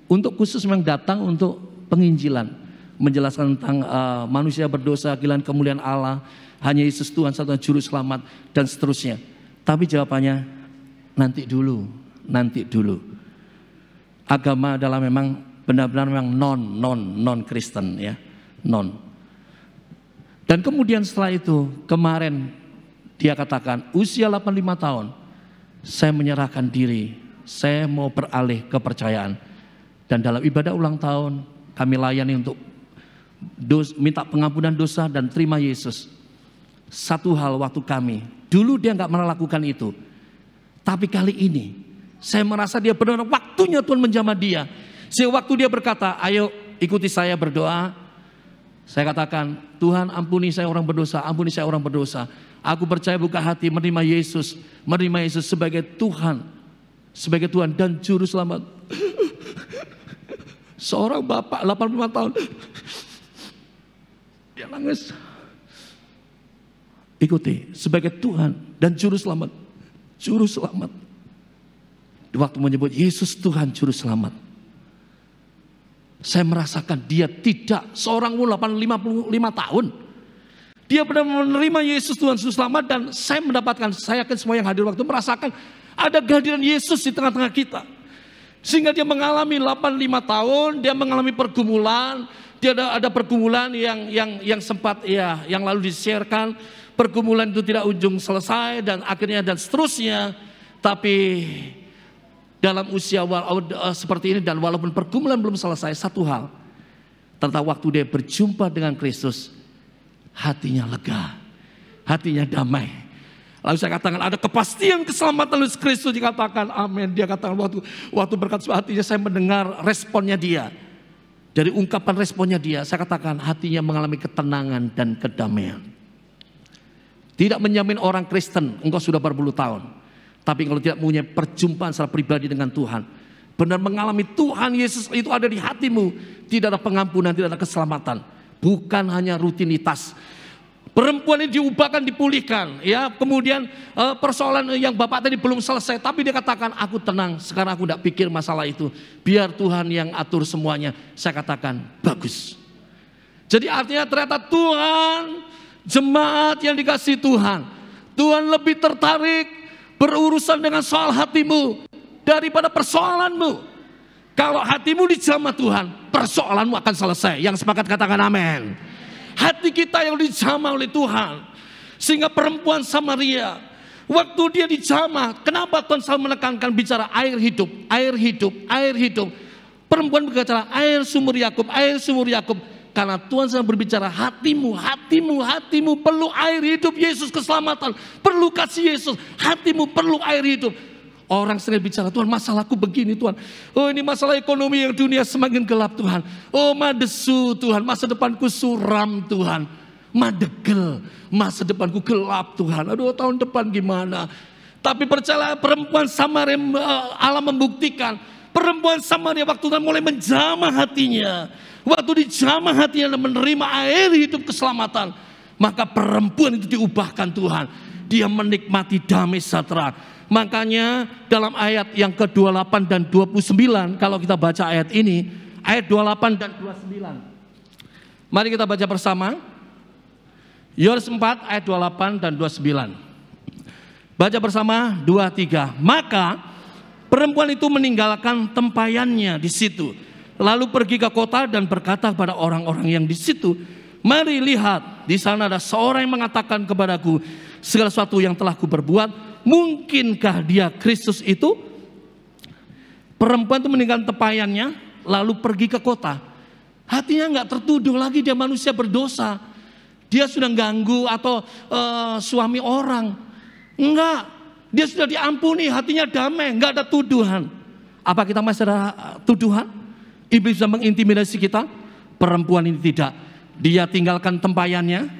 untuk khusus memang datang untuk penginjilan, menjelaskan tentang manusia berdosa, kehilangan kemuliaan Allah, hanya Yesus Tuhan satu juru selamat, dan seterusnya. Tapi jawabannya nanti dulu. Agama adalah memang benar-benar memang non Kristen, ya, non. Dan kemudian setelah itu kemarin dia katakan usia 85 tahun, saya menyerahkan diri, saya mau beralih kepercayaan. Dan dalam ibadah ulang tahun kami layani untuk minta pengampunan dosa dan terima Yesus. Satu hal waktu kami, dulu dia nggak pernah lakukan itu, tapi kali ini saya merasa dia benar waktunya Tuhan menjamah dia. Sehingga waktu dia berkata, ayo ikuti saya berdoa, saya katakan, Tuhan ampuni saya orang berdosa, ampuni saya orang berdosa. Aku percaya, buka hati, menerima Yesus sebagai Tuhan dan Juru Selamat. Seorang bapak 85 tahun, dia nangis. Ikuti sebagai Tuhan dan Juru Selamat. Juru Selamat. Di waktu menyebut Yesus Tuhan Juru Selamat, saya merasakan dia tidak seorang 55 tahun. Dia benar menerima Yesus Tuhan Juru Selamat, dan saya mendapatkan, saya yakin semua yang hadir waktu merasakan ada kehadiran Yesus di tengah-tengah kita. Sehingga dia mengalami 85 tahun, dia mengalami pergumulan, dia ada pergumulan yang sempat yang lalu di-sharekan. Pergumulan itu tidak ujung selesai dan akhirnya dan seterusnya. Tapi dalam usia seperti ini dan walaupun pergumulan belum selesai, satu hal, tentang waktu dia berjumpa dengan Kristus, hatinya lega, hatinya damai. Lalu saya katakan ada kepastian keselamatan oleh Kristus, dikatakan amin. Dia katakan waktu berkat hatinya saya mendengar responnya dia. Dari ungkapan responnya dia, saya katakan hatinya mengalami ketenangan dan kedamaian. Tidak menjamin orang Kristen engkau sudah berpuluh tahun. Tapi kalau tidak punya perjumpaan secara pribadi dengan Tuhan, benar mengalami Tuhan Yesus itu ada di hatimu, tidak ada pengampunan, tidak ada keselamatan. Bukan hanya rutinitas. Perempuan ini diubahkan, dipulihkan, ya. Kemudian persoalan yang bapak tadi belum selesai, tapi dia katakan, aku tenang, sekarang aku tidak pikir masalah itu, biar Tuhan yang atur semuanya. Saya katakan, bagus. Jadi artinya ternyata Tuhan, jemaat yang dikasihi Tuhan, Tuhan lebih tertarik berurusan dengan soal hatimu daripada persoalanmu. Kalau hatimu dijamah Tuhan, persoalanmu akan selesai. Yang sepakat katakan amin. Hati kita yang dijamah oleh Tuhan. Sehingga perempuan Samaria, waktu dia dijamah, kenapa Tuhan selalu menekankan bicara air hidup, air hidup, air hidup. Perempuan berbicara air sumur Yakub, air sumur Yakub. Karena Tuhan sedang berbicara hatimu, hatimu, hatimu perlu air hidup Yesus, keselamatan, perlu kasih Yesus, hatimu perlu air hidup. Orang sering bicara, Tuhan masalahku begini Tuhan. Oh ini masalah ekonomi yang dunia semakin gelap Tuhan. Oh madesu Tuhan, masa depanku suram Tuhan. Madegel, masa depanku gelap Tuhan. Aduh tahun depan gimana. Tapi percayalah perempuan Samaria, Allah membuktikan. Perempuan Samaria waktu Tuhan mulai menjamah hatinya. Waktu dijamah hatinya dan menerima air hidup keselamatan. Maka perempuan itu diubahkan Tuhan. Dia menikmati damai sejahtera. Makanya dalam ayat yang ke-28 dan 29, kalau kita baca ayat ini, ayat 28 dan 29. Mari kita baca bersama. Yohanes 4 ayat 28 dan 29. Baca bersama 2, 3. Maka perempuan itu meninggalkan tempayannya di situ, lalu pergi ke kota dan berkata kepada orang-orang yang di situ, mari lihat, di sana ada seorang yang mengatakan kepadaku segala sesuatu yang telah kuperbuat. Mungkinkah dia Kristus itu? Perempuan itu meninggalkan tempayannya lalu pergi ke kota. Hatinya nggak tertuduh lagi dia manusia berdosa. Dia sudah ganggu atau suami orang. Enggak, dia sudah diampuni, hatinya damai, nggak ada tuduhan. Apa kita masih ada tuduhan? Iblis sudah mengintimidasi kita. Perempuan ini tidak. Dia tinggalkan tempayannya.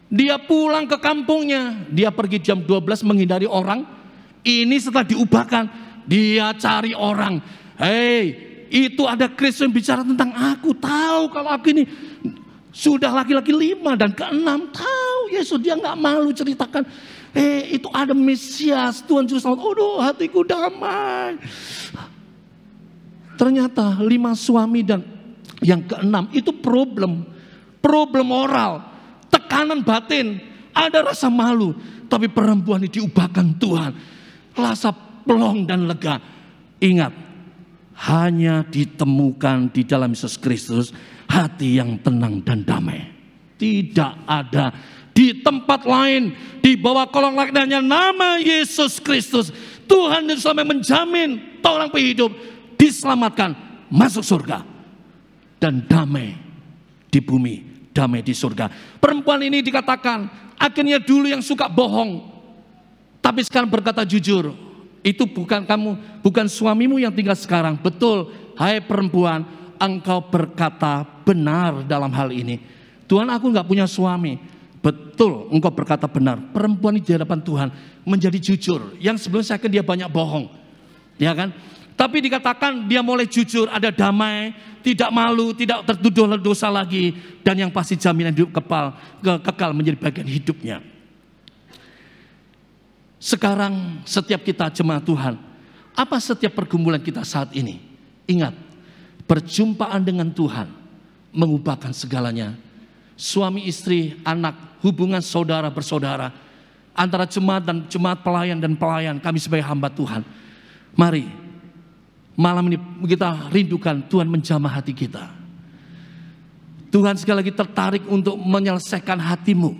Dia pulang ke kampungnya. Dia pergi jam 12 menghindari orang. Ini setelah diubahkan, dia cari orang. Hei, itu ada Kristus yang bicara tentang aku. Tahu kalau aku ini sudah laki-laki 5 dan ke-6. Tahu Yesus, dia nggak malu ceritakan. Itu ada Mesias, Tuhan Juru Selamat. Aduh, hatiku damai. Ternyata 5 suami dan yang ke-6 itu problem moral. Tekanan batin, ada rasa malu, tapi perempuan ini diubahkan Tuhan, rasa plong dan lega. Ingat, hanya ditemukan di dalam Yesus Kristus hati yang tenang dan damai. Tidak ada di tempat lain, di bawah kolong langit hanya nama Yesus Kristus. Tuhan yang selama menjamin orang hidup diselamatkan, masuk surga dan damai di bumi, damai di surga. Perempuan ini dikatakan akhirnya dulu yang suka bohong, tapi sekarang berkata jujur. Itu bukan kamu, bukan suamimu yang tinggal sekarang. Betul, hai perempuan, engkau berkata benar dalam hal ini. Tuhan, aku nggak punya suami. Betul, engkau berkata benar. Perempuan ini di hadapan Tuhan menjadi jujur. Yang sebelumnya saya dia banyak bohong, ya kan? Tapi dikatakan dia mulai jujur, ada damai, tidak malu, tidak tertuduh dosa lagi. Dan yang pasti jaminan hidup kekal menjadi bagian hidupnya. Sekarang setiap kita jemaat Tuhan, apa setiap pergumulan kita saat ini? Ingat, perjumpaan dengan Tuhan mengubahkan segalanya. Suami istri, anak, hubungan saudara bersaudara, antara jemaat dan jemaat, pelayan dan pelayan, kami sebagai hamba Tuhan. Mari malam ini kita rindukan Tuhan menjamah hati kita. Tuhan sekali lagi tertarik untuk menyelesaikan hatimu.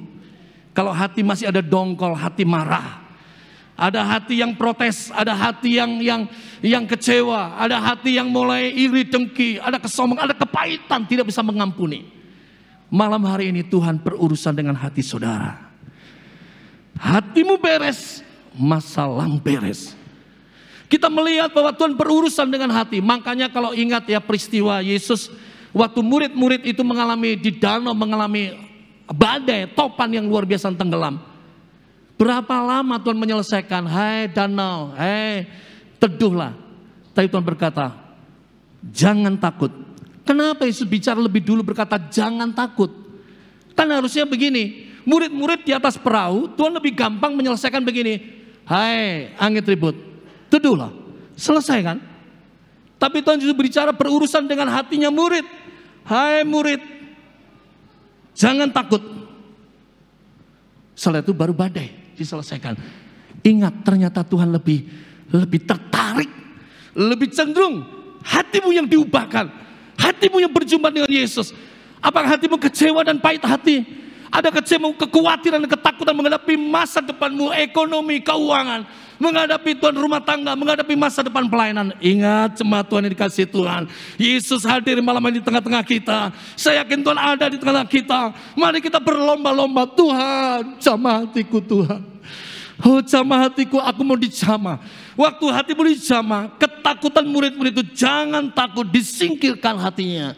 Kalau hati masih ada dongkol, hati marah, ada hati yang protes, ada hati yang kecewa, ada hati yang mulai iri dengki, ada kesombongan, ada kepahitan, tidak bisa mengampuni. Malam hari ini Tuhan berurusan dengan hati saudara. Hatimu beres, masalahmu beres. Kita melihat bahwa Tuhan berurusan dengan hati. Makanya kalau ingat ya peristiwa Yesus waktu murid-murid itu mengalami di danau, mengalami badai, topan yang luar biasa tenggelam. Berapa lama Tuhan menyelesaikan? Hai danau, hai teduhlah. Tapi Tuhan berkata, jangan takut. Kenapa Yesus bicara lebih dulu berkata jangan takut? Kan harusnya begini, murid-murid di atas perahu, Tuhan lebih gampang menyelesaikan begini. Hai angin ribut, teduhlah. Selesai kan? Tapi Tuhan justru berbicara berurusan dengan hatinya murid. Hai murid, jangan takut. Setelah itu baru badai diselesaikan. Ingat, ternyata Tuhan lebih tertarik, lebih cenderung hatimu yang diubahkan, hatimu yang berjumpa dengan Yesus. Apakah hatimu kecewa dan pahit hati? Ada kecewa, kekhawatiran dan ketakutan menghadapi masa depanmu, ekonomi, keuangan, menghadapi Tuhan rumah tangga, menghadapi masa depan pelayanan. Ingat, jemaat Tuhan yang dikasihi Tuhan, Yesus hadir malam ini di tengah-tengah kita. Saya yakin Tuhan ada di tengah-tengah kita. Mari kita berlomba-lomba, Tuhan jamah hatiku Tuhan. Oh jamah hatiku, aku mau dijamah. Waktu hatimu dijamah, ketakutan murid-murid itu jangan takut, disingkirkan hatinya.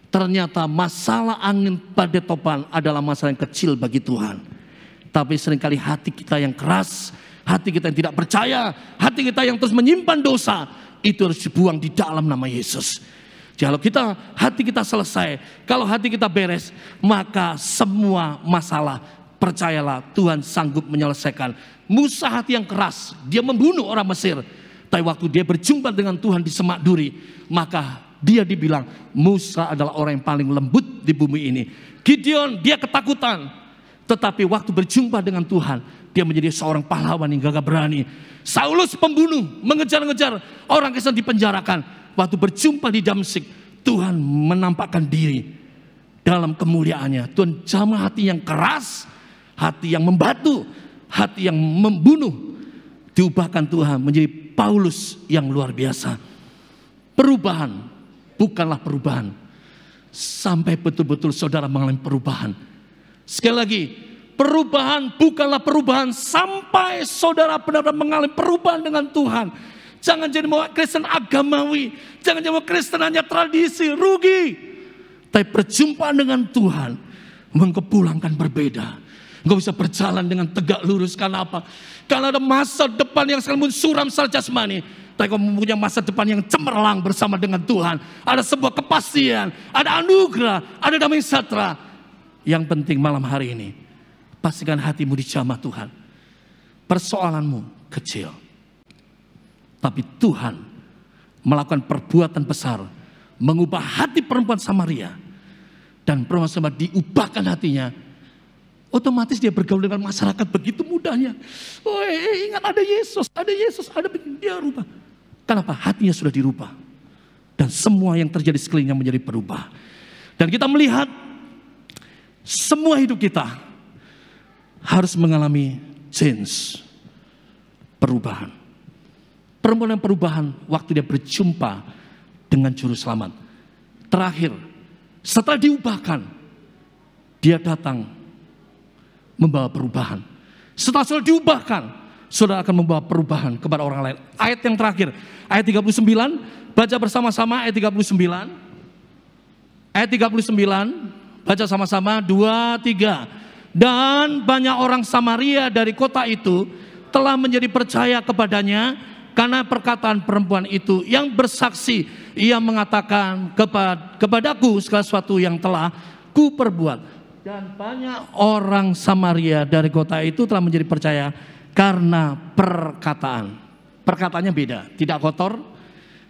Ternyata masalah angin badai topan adalah masalah yang kecil bagi Tuhan. Tapi seringkali hati kita yang keras, hati kita yang tidak percaya, hati kita yang terus menyimpan dosa, itu harus dibuang di dalam nama Yesus. Kalau hati kita selesai, kalau hati kita beres, maka semua masalah, percayalah Tuhan sanggup menyelesaikan. Musa hati yang keras, dia membunuh orang Mesir. Tapi waktu dia berjumpa dengan Tuhan di Semak Duri, maka dia dibilang Musa adalah orang yang paling lembut di bumi ini. Gideon dia ketakutan, tetapi waktu berjumpa dengan Tuhan, dia menjadi seorang pahlawan yang gagah berani. Saulus pembunuh, mengejar-ngejar orang Kristen dipenjarakan. Waktu berjumpa di Damsyik, Tuhan menampakkan diri dalam kemuliaannya. Tuhan jamah hati yang keras, hati yang membatu, hati yang membunuh, diubahkan Tuhan menjadi Paulus yang luar biasa. Perubahan bukanlah perubahan sampai betul-betul saudara mengalami perubahan. Sekali lagi, perubahan bukanlah perubahan sampai saudara benar-benar mengalami perubahan dengan Tuhan. Jangan jadi mau Kristen agamawi, jangan jadi mau Kristen hanya tradisi, rugi. Tapi perjumpaan dengan Tuhan mengkepulangkan berbeda. Engkau bisa berjalan dengan tegak lurus. Karena apa? Karena ada masa depan yang sekalipun suram secara jasmani, tapi kau mempunyai masa depan yang cemerlang bersama dengan Tuhan. Ada sebuah kepastian, ada anugerah, ada damai sejahtera. Yang penting malam hari ini, pastikan hatimu dijamah Tuhan. Persoalanmu kecil, tapi Tuhan melakukan perbuatan besar, mengubah hati perempuan Samaria. Dan perempuan Samaria diubahkan hatinya. Otomatis dia bergaul dengan masyarakat begitu mudahnya. Oh, ingat ada Yesus, ada begini, dia rubah. Kenapa? Hatinya sudah dirubah. Dan semua yang terjadi sekelilingnya menjadi berubah. Dan kita melihat semua hidup kita harus mengalami change, perubahan. Permohonan perubahan waktu dia berjumpa dengan Juru Selamat. Terakhir, setelah diubahkan, dia datang membawa perubahan. Setelah sudah diubahkan, saudara akan membawa perubahan kepada orang lain. Ayat yang terakhir, ayat 39, baca bersama-sama ayat 39. Ayat 39, baca sama-sama, 2, 3. Dan banyak orang Samaria dari kota itu telah menjadi percaya kepadanya karena perkataan perempuan itu yang bersaksi. Ia mengatakan kepadaku segala sesuatu yang telah kuperbuat. Dan banyak orang Samaria dari kota itu telah menjadi percaya karena perkataan. Perkataannya beda, tidak kotor.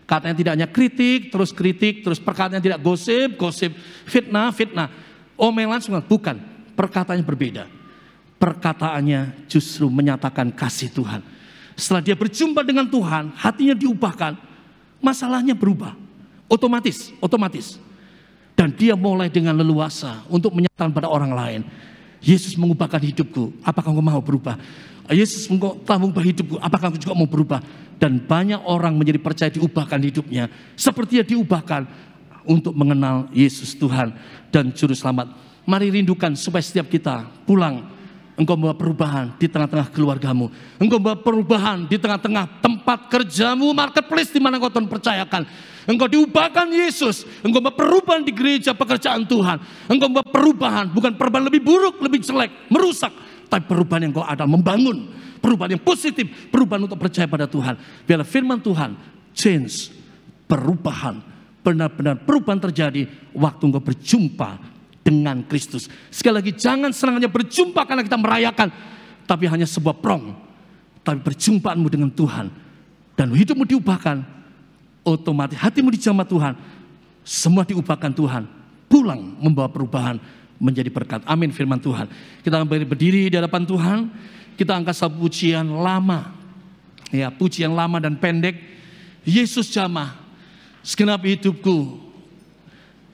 Katanya tidak hanya kritik, terus perkataannya tidak gosip, fitnah. Omelan semua, bukan. Perkataannya berbeda. Perkataannya justru menyatakan kasih Tuhan. Setelah dia berjumpa dengan Tuhan, hatinya diubahkan, masalahnya berubah. Otomatis. Dan dia mulai dengan leluasa untuk menyatakan pada orang lain, Yesus mengubahkan hidupku, apakah engkau mau berubah? Yesus telah mengubah hidupku, apakah engkau juga mau berubah? Dan banyak orang menjadi percaya diubahkan hidupnya, seperti dia diubahkan untuk mengenal Yesus Tuhan dan Juru Selamat. Mari rindukan supaya setiap kita pulang, engkau membawa perubahan di tengah-tengah keluargamu. Engkau membawa perubahan di tengah-tengah tempat kerjamu, marketplace di mana engkau Tuhan percayakan. Engkau diubahkan Yesus. Engkau membawa perubahan di gereja pekerjaan Tuhan. Engkau membawa perubahan, bukan perubahan lebih buruk, lebih jelek, merusak. tapi perubahan yang kau adalah membangun, perubahan yang positif, perubahan untuk percaya pada Tuhan. Biarlah firman Tuhan change, perubahan, benar-benar perubahan terjadi waktu engkau berjumpa dengan Kristus. Sekali lagi, jangan senang hanya berjumpa karena kita merayakan, tapi hanya sebuah prong. Tapi berjumpaanmu dengan Tuhan dan hidupmu diubahkan, otomatis hatimu dijamah Tuhan, semua diubahkan Tuhan, pulang membawa perubahan menjadi berkat. Amin firman Tuhan. Kita akan berdiri di hadapan Tuhan. Kita angkat satu pujian lama, ya, pujian lama dan pendek. Yesus jamah segenap hidupku.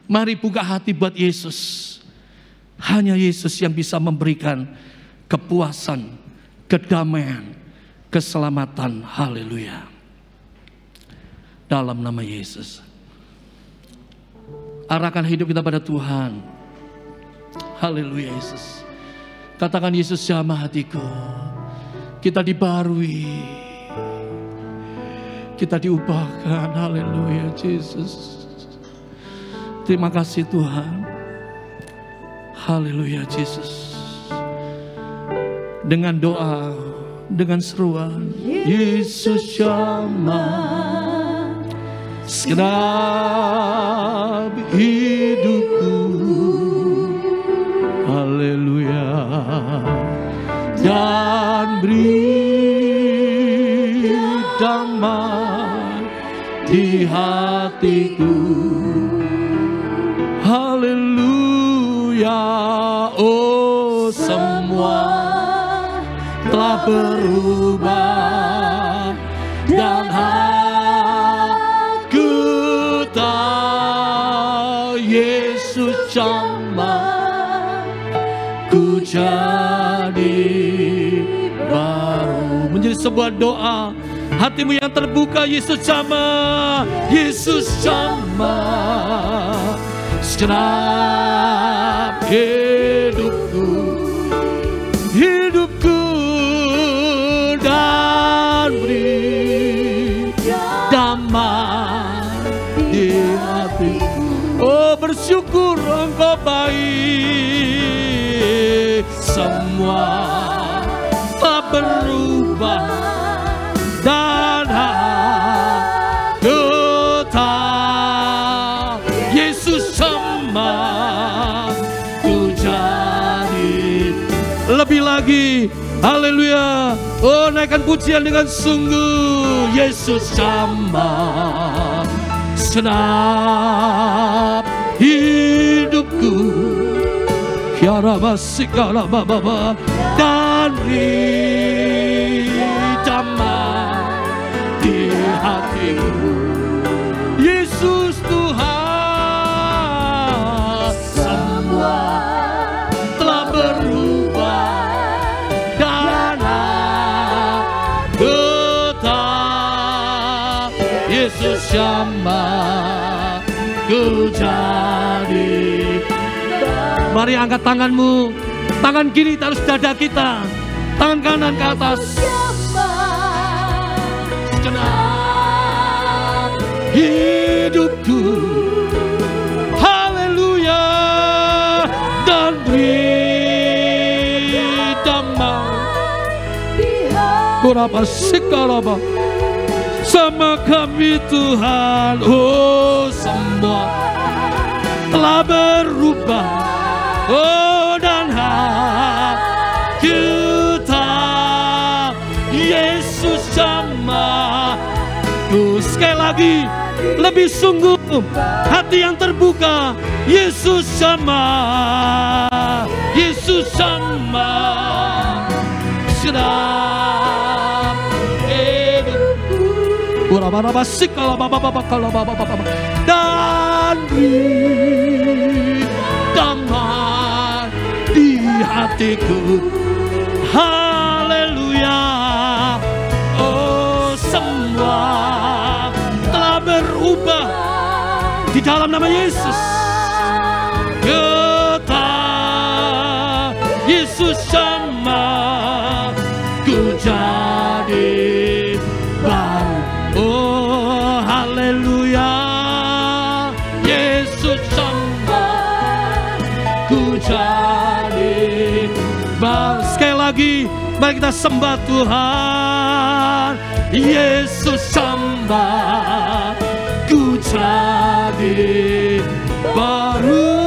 Mari buka hati buat Yesus. Hanya Yesus yang bisa memberikan kepuasan, kedamaian, keselamatan. Haleluya. Dalam nama Yesus, arahkan hidup kita pada Tuhan. Haleluya Yesus. Katakan, Yesus jamah hatiku. Kita dibarui, kita diubahkan. Haleluya Yesus. Terima kasih Tuhan. Haleluya Yesus. Dengan doa, dengan seruan, Yesus jamah segenap hidupku. Haleluya. Dan beri damai di hatiku. Haleluya. Oh, semua telah berubah dan aku tahu Yesus jamah ku jadi baru. Menjadi sebuah doa, hatimu yang terbuka. Yesus jamah, Yesus jamah segenap hidupku, hidupku, dan beri damai di hatiku. Oh, bersyukur Engkau baik. Semua tak berubah dan aku tahu Yesus jamah ku jadi lebih lagi. Haleluya. Oh, naikkan pujian dengan sungguh. Yesus jamah segenap hidupku. Kiara masih kala baba dan beri damai di hatiku. Yesus Tuhan, semua telah berubah dan aku tahu Yesus jamah ku jadi. Mari angkat tanganmu, tangan kiri taruh dada kita, tangan kanan ke atas. Segenap hidupku, haleluya, dan beri damai. Kurapa sikaraba sama kami Tuhan. Oh, semua telah berubah. Oh, dan kita Yesus jamah. Sekali lagi, lebih sungguh, hati yang terbuka. Yesus jamah, Yesus jamah segenap hidupku. Dan beri damai di hatiku. Haleluya. Oh, semua telah berubah di dalam nama Yesus. Kita Yesus jamah ku jadi baru. Oh, haleluya. Yesus jamah ku jadi baru. Sekali Mari kita sembah Tuhan. Yesus sembah, ku jadi baru.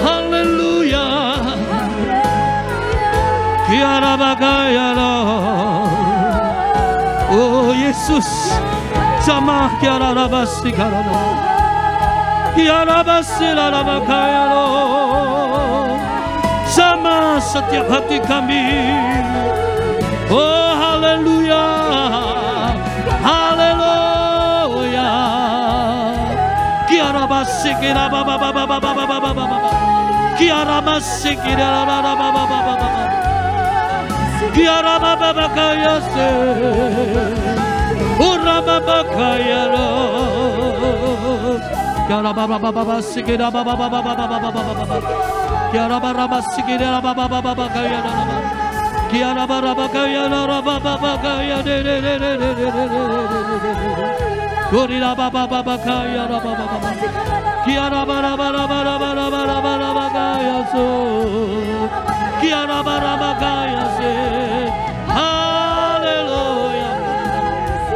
Haleluya. Kiara bagayara. Oh Yesus, sama kiara rabasi karana. Kiara basi rabakayara. Sama setiap hati kami. Oh haleluya, haleluya. Kiara basi kira baba baba baba baba baba. Kiara basi kira baba baba baba. Kiara baba baba kaya se. Ura baba kaya ro. Kiara baba baba basi kira baba baba baba baba. Kiara baraba sikira baba baba kaya raba. Kiara baraba kaya raba baba kaya de de de de de de de. Gorila baba baba kaya raba baba. Kiara baraba raba raba raba raba raba kaya so. Kiara baraba kaya se. Haleluya.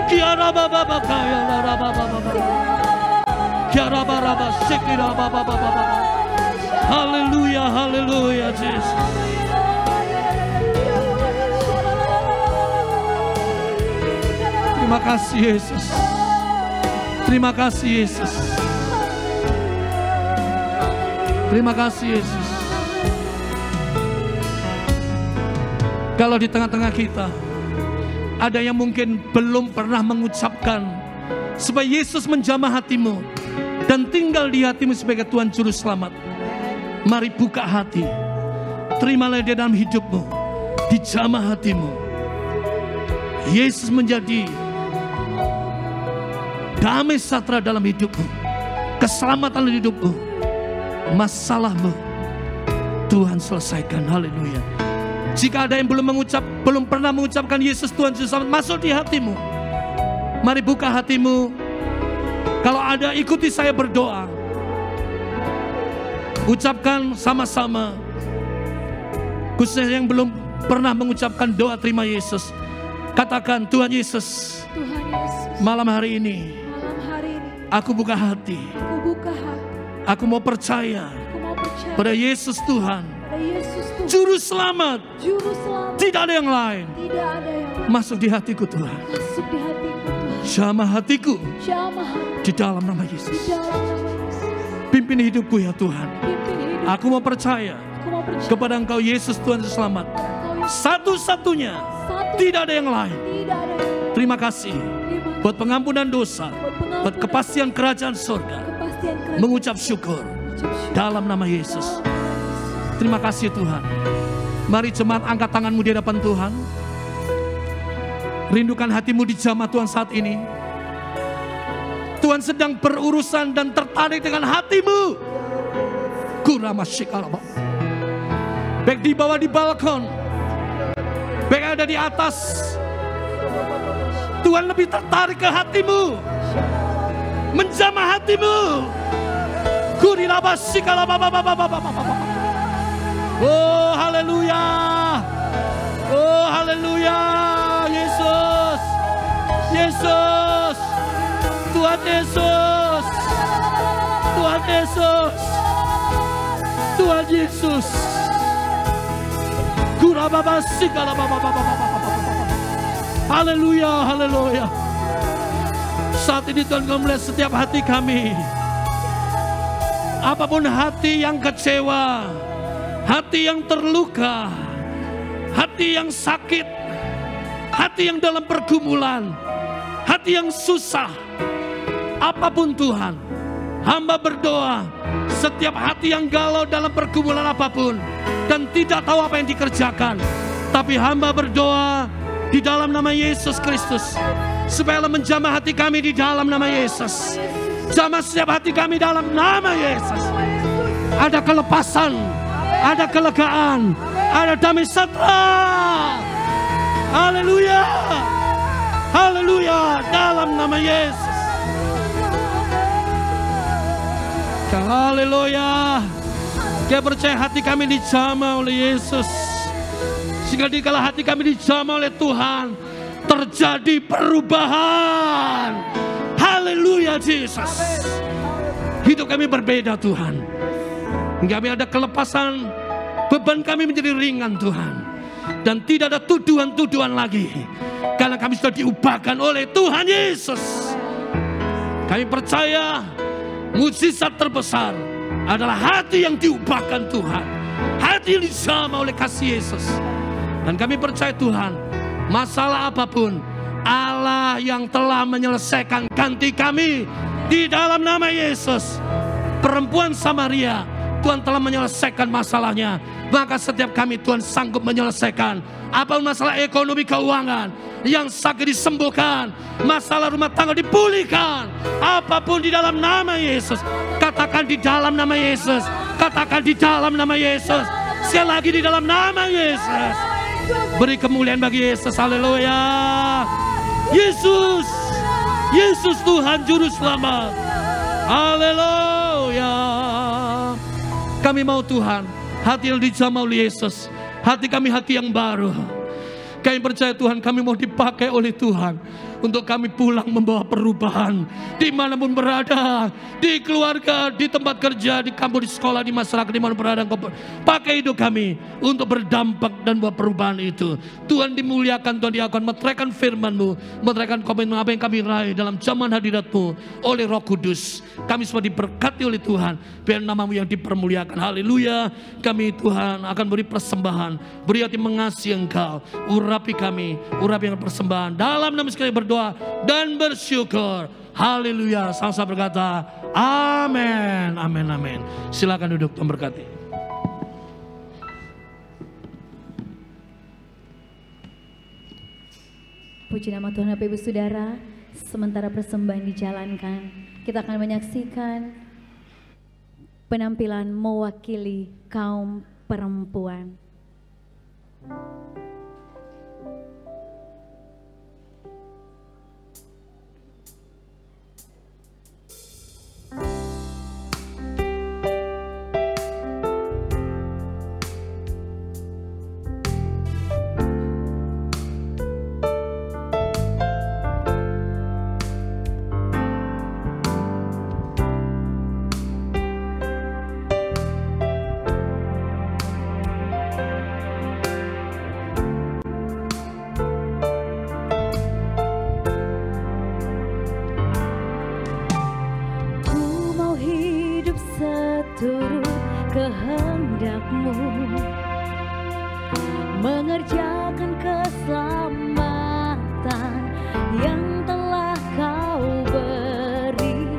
Kiara baba baba kaya raba baba. Kiara baraba sikira baba baba. Haleluya, haleluya, Jesus. Terima kasih Yesus. Terima kasih Yesus. Terima kasih Yesus. Kalau di tengah-tengah kita ada yang mungkin belum pernah mengucapkan supaya Yesus menjamah hatimu dan tinggal di hatimu sebagai Tuhan Juru Selamat. Mari buka hati, terimalah dia dalam hidupmu, dijamah hatimu. Yesus menjadi damai sejahtera dalam hidupmu, keselamatan dalam hidupmu, masalahmu Tuhan selesaikan. Haleluya. Jika ada yang belum pernah mengucapkan Yesus Tuhan Juru Selamat, masuk di hatimu. Mari buka hatimu. Kalau ada, ikuti saya berdoa. Ucapkan sama-sama. Khususnya yang belum pernah mengucapkan doa terima Yesus, katakan, Tuhan Yesus, malam hari ini aku buka hati. Aku mau percaya pada Yesus Tuhan, Juru Selamat. Tidak ada yang lain. Masuk di hatiku Tuhan. Jamah hatiku di dalam nama Yesus. Pimpin hidupku ya Tuhan. Aku mau percaya kepada Engkau Yesus Tuhan Selamat. Satu-satunya, tidak ada yang lain. Terima kasih buat pengampunan dosa, buat kepastian kerajaan surga. Mengucap syukur dalam nama Yesus. Terima kasih Tuhan. Mari jemaat angkat tanganmu di hadapan Tuhan. Rindukan hatimu di jamaah Tuhan saat ini. Tuhan sedang berurusan dan tertarik dengan hatimu. Baik di bawah di balkon, baik ada di atas, Tuhan lebih tertarik ke hatimu, menjamah hatimu. Oh haleluya, oh haleluya, Yesus, Yesus, Tuhan Yesus, Tuhan Yesus, Tuhan Yesus. Haleluya, haleluya. Saat ini Tuhan kau melihat setiap hati kami. Apapun hati yang kecewa, hati yang terluka, hati yang sakit, hati yang dalam pergumulan, hati yang susah, apapun Tuhan, hamba berdoa, setiap hati yang galau dalam pergumulan apapun dan tidak tahu apa yang dikerjakan, tapi hamba berdoa di dalam nama Yesus Kristus, supaya Allah menjamah hati kami di dalam nama Yesus. Jamah setiap hati kami dalam nama Yesus. Ada kelepasan, ada kelegaan, ada damai sejahtera. Haleluya, haleluya, dalam nama Yesus. Haleluya, Kami percaya hati kami dijamah oleh Yesus. Sehingga dikala hati kami dijamah oleh Tuhan, terjadi perubahan. Haleluya Yesus. Hidup kami berbeda Tuhan. Kami ada kelepasan, beban kami menjadi ringan Tuhan. Dan tidak ada tuduhan-tuduhan lagi. Karena kami sudah diubahkan oleh Tuhan Yesus. Kami percaya mukjizat terbesar adalah hati yang diubahkan Tuhan. Hati yang dijamah oleh kasih Yesus. Dan kami percaya Tuhan, masalah apapun, Allah yang telah menyelesaikan ganti kami di dalam nama Yesus. Perempuan Samaria, Tuhan telah menyelesaikan masalahnya. Maka setiap kami Tuhan sanggup menyelesaikan. Apapun masalah ekonomi keuangan, yang sakit disembuhkan, masalah rumah tangga dipulihkan. Apapun di dalam nama Yesus. Katakan di dalam nama Yesus. Katakan di dalam nama Yesus. Sekali lagi di dalam nama Yesus. Beri kemuliaan bagi Yesus. Haleluya. Yesus. Yesus Tuhan Juru Selamat. Haleluya. Kami mau Tuhan, hati yang dijamah oleh Yesus. Hati kami hati yang baru. Kami percaya Tuhan, kami mau dipakai oleh Tuhan untuk kami pulang membawa perubahan dimanapun berada, di keluarga, di tempat kerja, di kampus, di sekolah, di masyarakat, dimanapun berada. Pakai hidup kami untuk berdampak dan buat perubahan itu. Tuhan dimuliakan, Tuhan diakan, meteraikan firman-Mu, meteraikan komitmen apa yang kami raih dalam zaman hadirat-Mu oleh Roh Kudus. Kami semua diberkati oleh Tuhan, biar nama-Mu yang dipermuliakan. Haleluya. Kami Tuhan akan beri persembahan, beri hati mengasihi Engkau. Urapi kami, urapi yang persembahan. Dalam nama sekali berdoa dan bersyukur. Haleluya. Sama-sama berkata amin, amin, amin. Silakan duduk, Tuhan berkati. Puji nama Tuhan. Bapak Ibu Saudara, sementara persembahan dijalankan, kita akan menyaksikan penampilan mewakili kaum perempuan. kehendak-Mu, mengerjakan keselamatan yang telah Kau beri.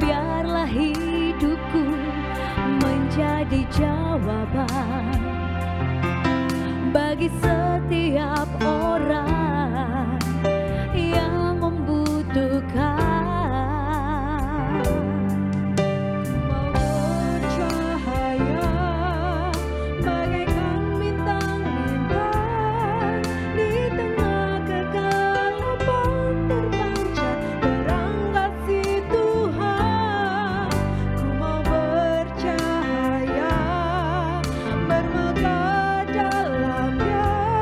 Biarlah hidupku menjadi jawaban bagi setiap orang yang membutuhkan. Bermegah dalam Dia.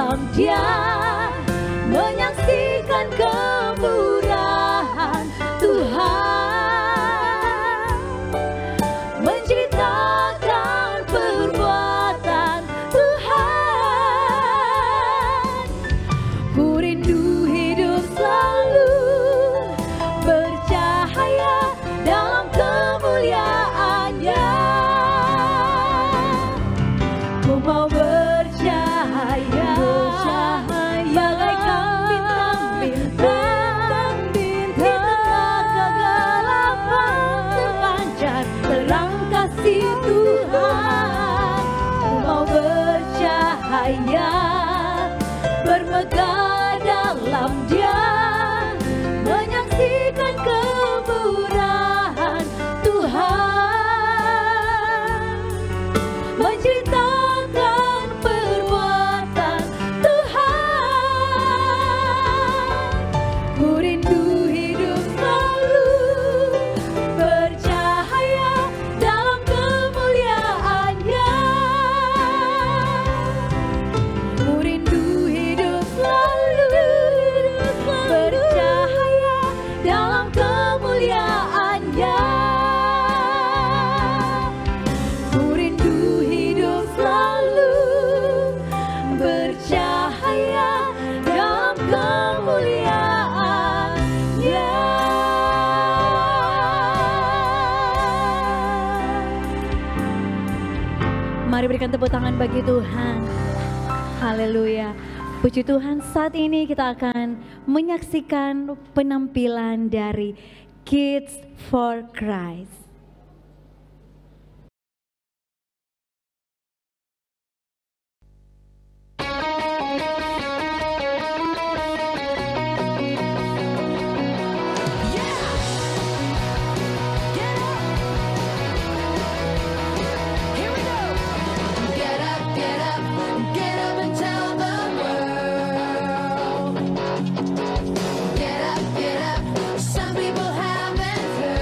dalam Dia, menyaksikan kemurahan Tuhan, menceritakan perbuatan Tuhan. Ku rindu hidup selalu bercahaya dalam kemuliaan-Nya. Ku mau bercahaya, bagaikan bintang-bintang di tengah kegelapan, terpancar terang kasih Tuhan. Ku mau bercahaya, bermegah dalam Dia, menyaksikan kemurahan Tuhan, menceritakan perbuatan Tuhan. Ku rindu hidup selalu bercahaya dalam kemuliaan-Nya. Ku rindu hidup selalu bercahaya dalam kemuliaan-Nya. Ku rindu hidup selalu bercahaya dalam kemuliaan-Nya. Mari berikan tepuk tangan bagi Tuhan. Haleluya. Puji Tuhan, saat ini kita akan menyaksikan penampilan dari Kids for Christ. Some people haven't heard.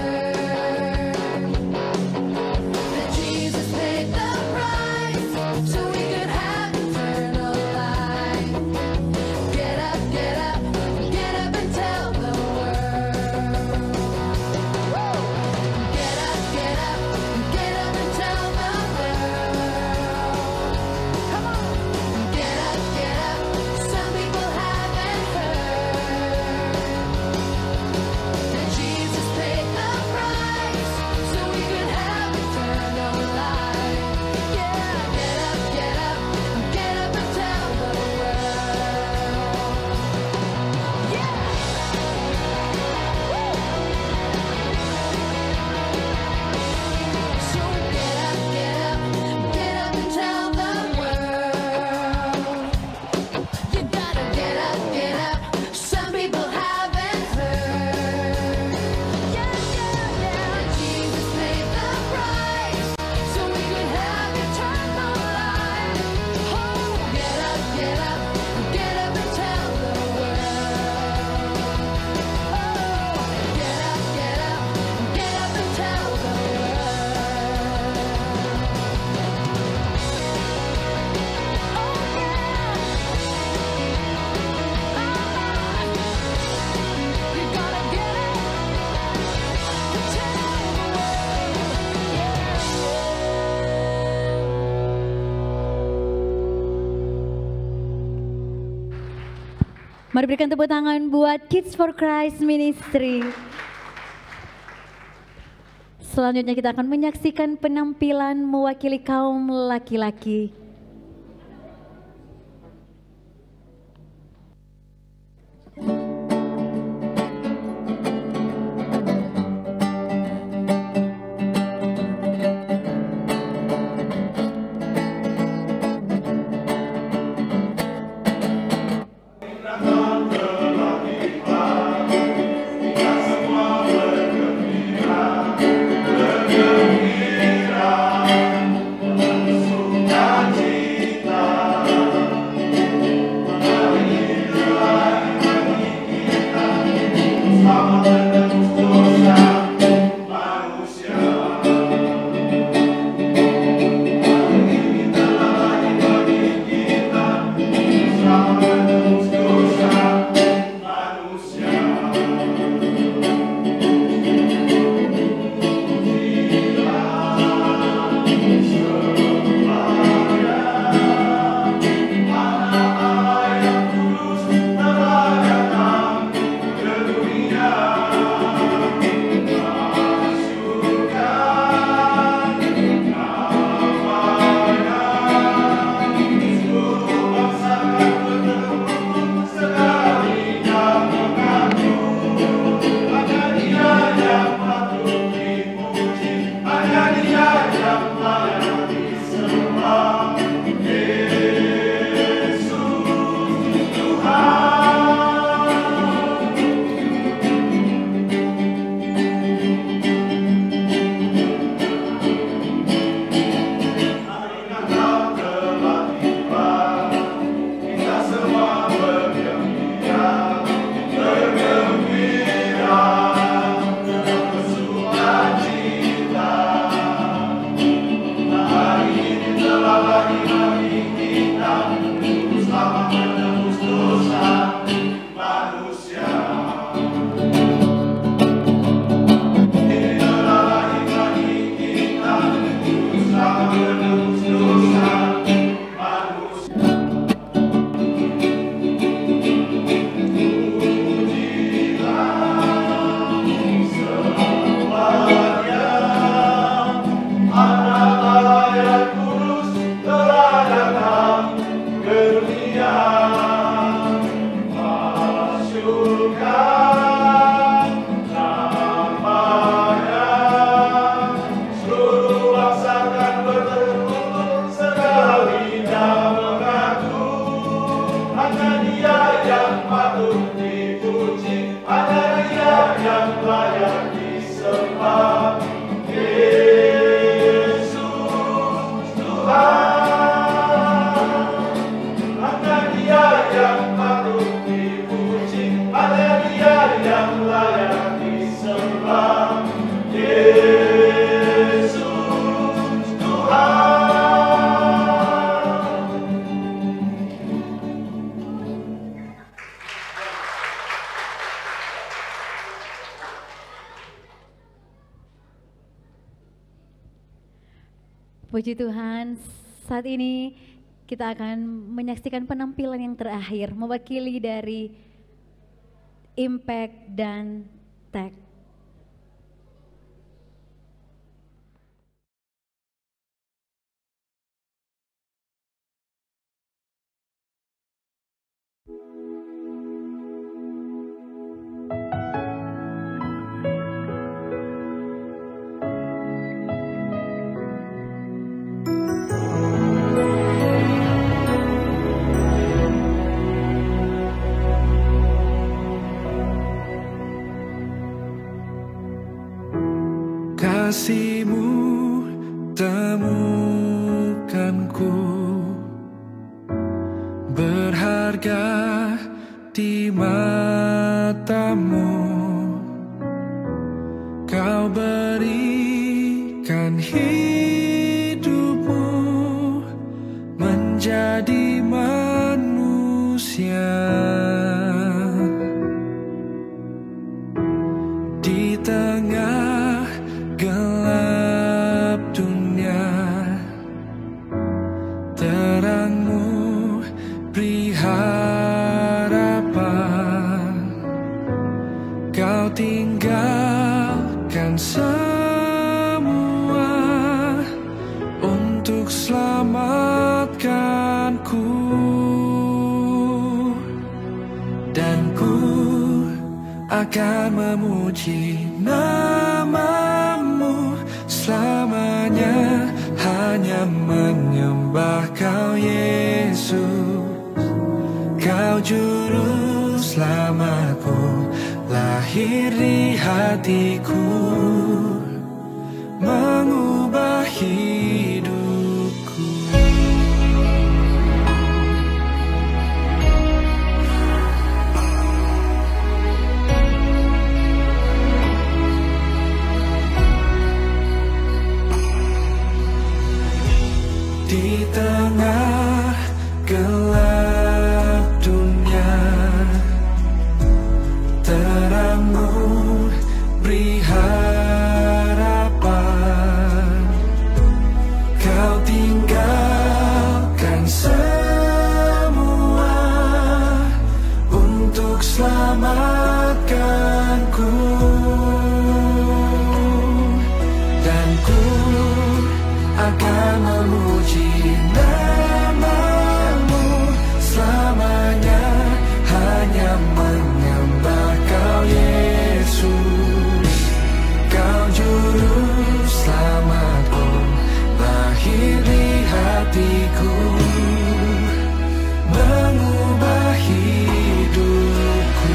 Mari berikan tepuk tangan buat Kids for Christ Ministry. Selanjutnya kita akan menyaksikan penampilan mewakili kaum laki-laki. God Puji Tuhan, saat ini kita akan menyaksikan penampilan yang terakhir mewakili dari Impact dan Tag. Kasih-Mu temukanku, berharga di mata-Mu. Kau berikan hidup-Mu menjadi manusia. Di tengah gelap dunia, terang-Mu beri harapan. Kau tinggalkan semua untuk selamatkanku, dan ku akan memuji nama-Mu selamanya, hanya menyembah Kau Yesus. Kau juru selamatku, lahir di hatiku, mengubah hidupku. Di tengah gelap dunia, terang-Mu beri harapan. Kau tinggalkan semua untuk selamatkanku, dan ku akan memuji nama-Mu selamanya, hanya menyembah Kau Yesus. Kau juru selamatku, lahir di hatiku, mengubah hidupku.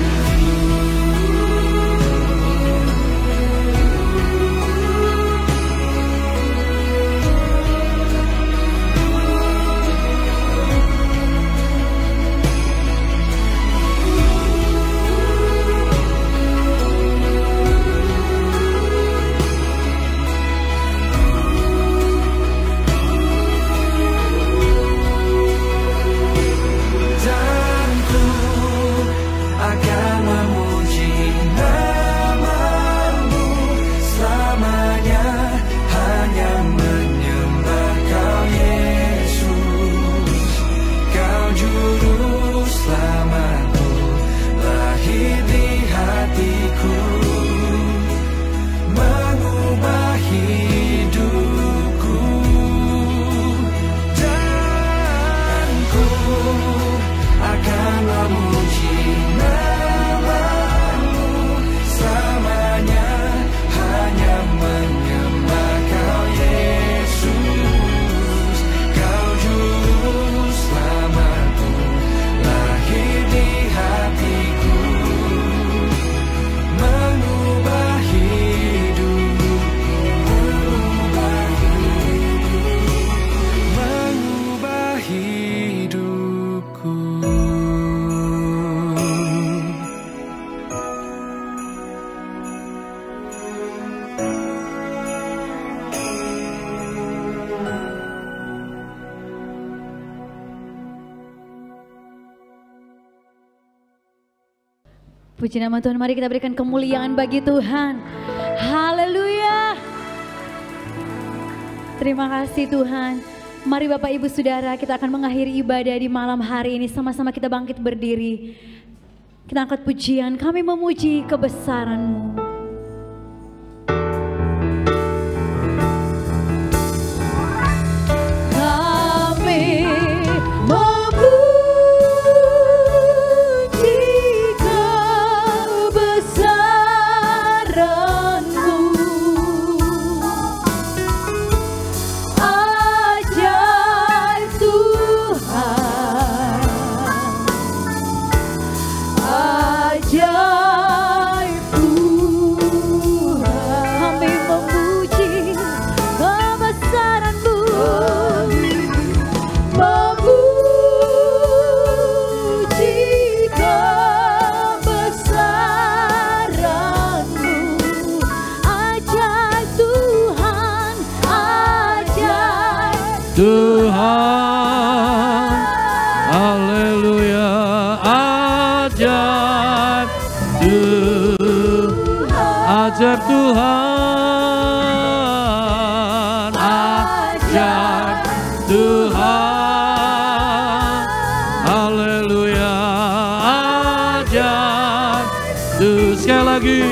Puji nama Tuhan, mari kita berikan kemuliaan bagi Tuhan. Haleluya. Terima kasih Tuhan. Mari Bapak Ibu Saudara, kita akan mengakhiri ibadah di malam hari ini. Sama-sama kita bangkit berdiri. Kita angkat pujian, kami memuji kebesaran-Mu. Kami Tuhan, haleluya, ajaib Tuhan, ajaib Tuhan, haleluya, ajaib Tuhan. Sekali lagi,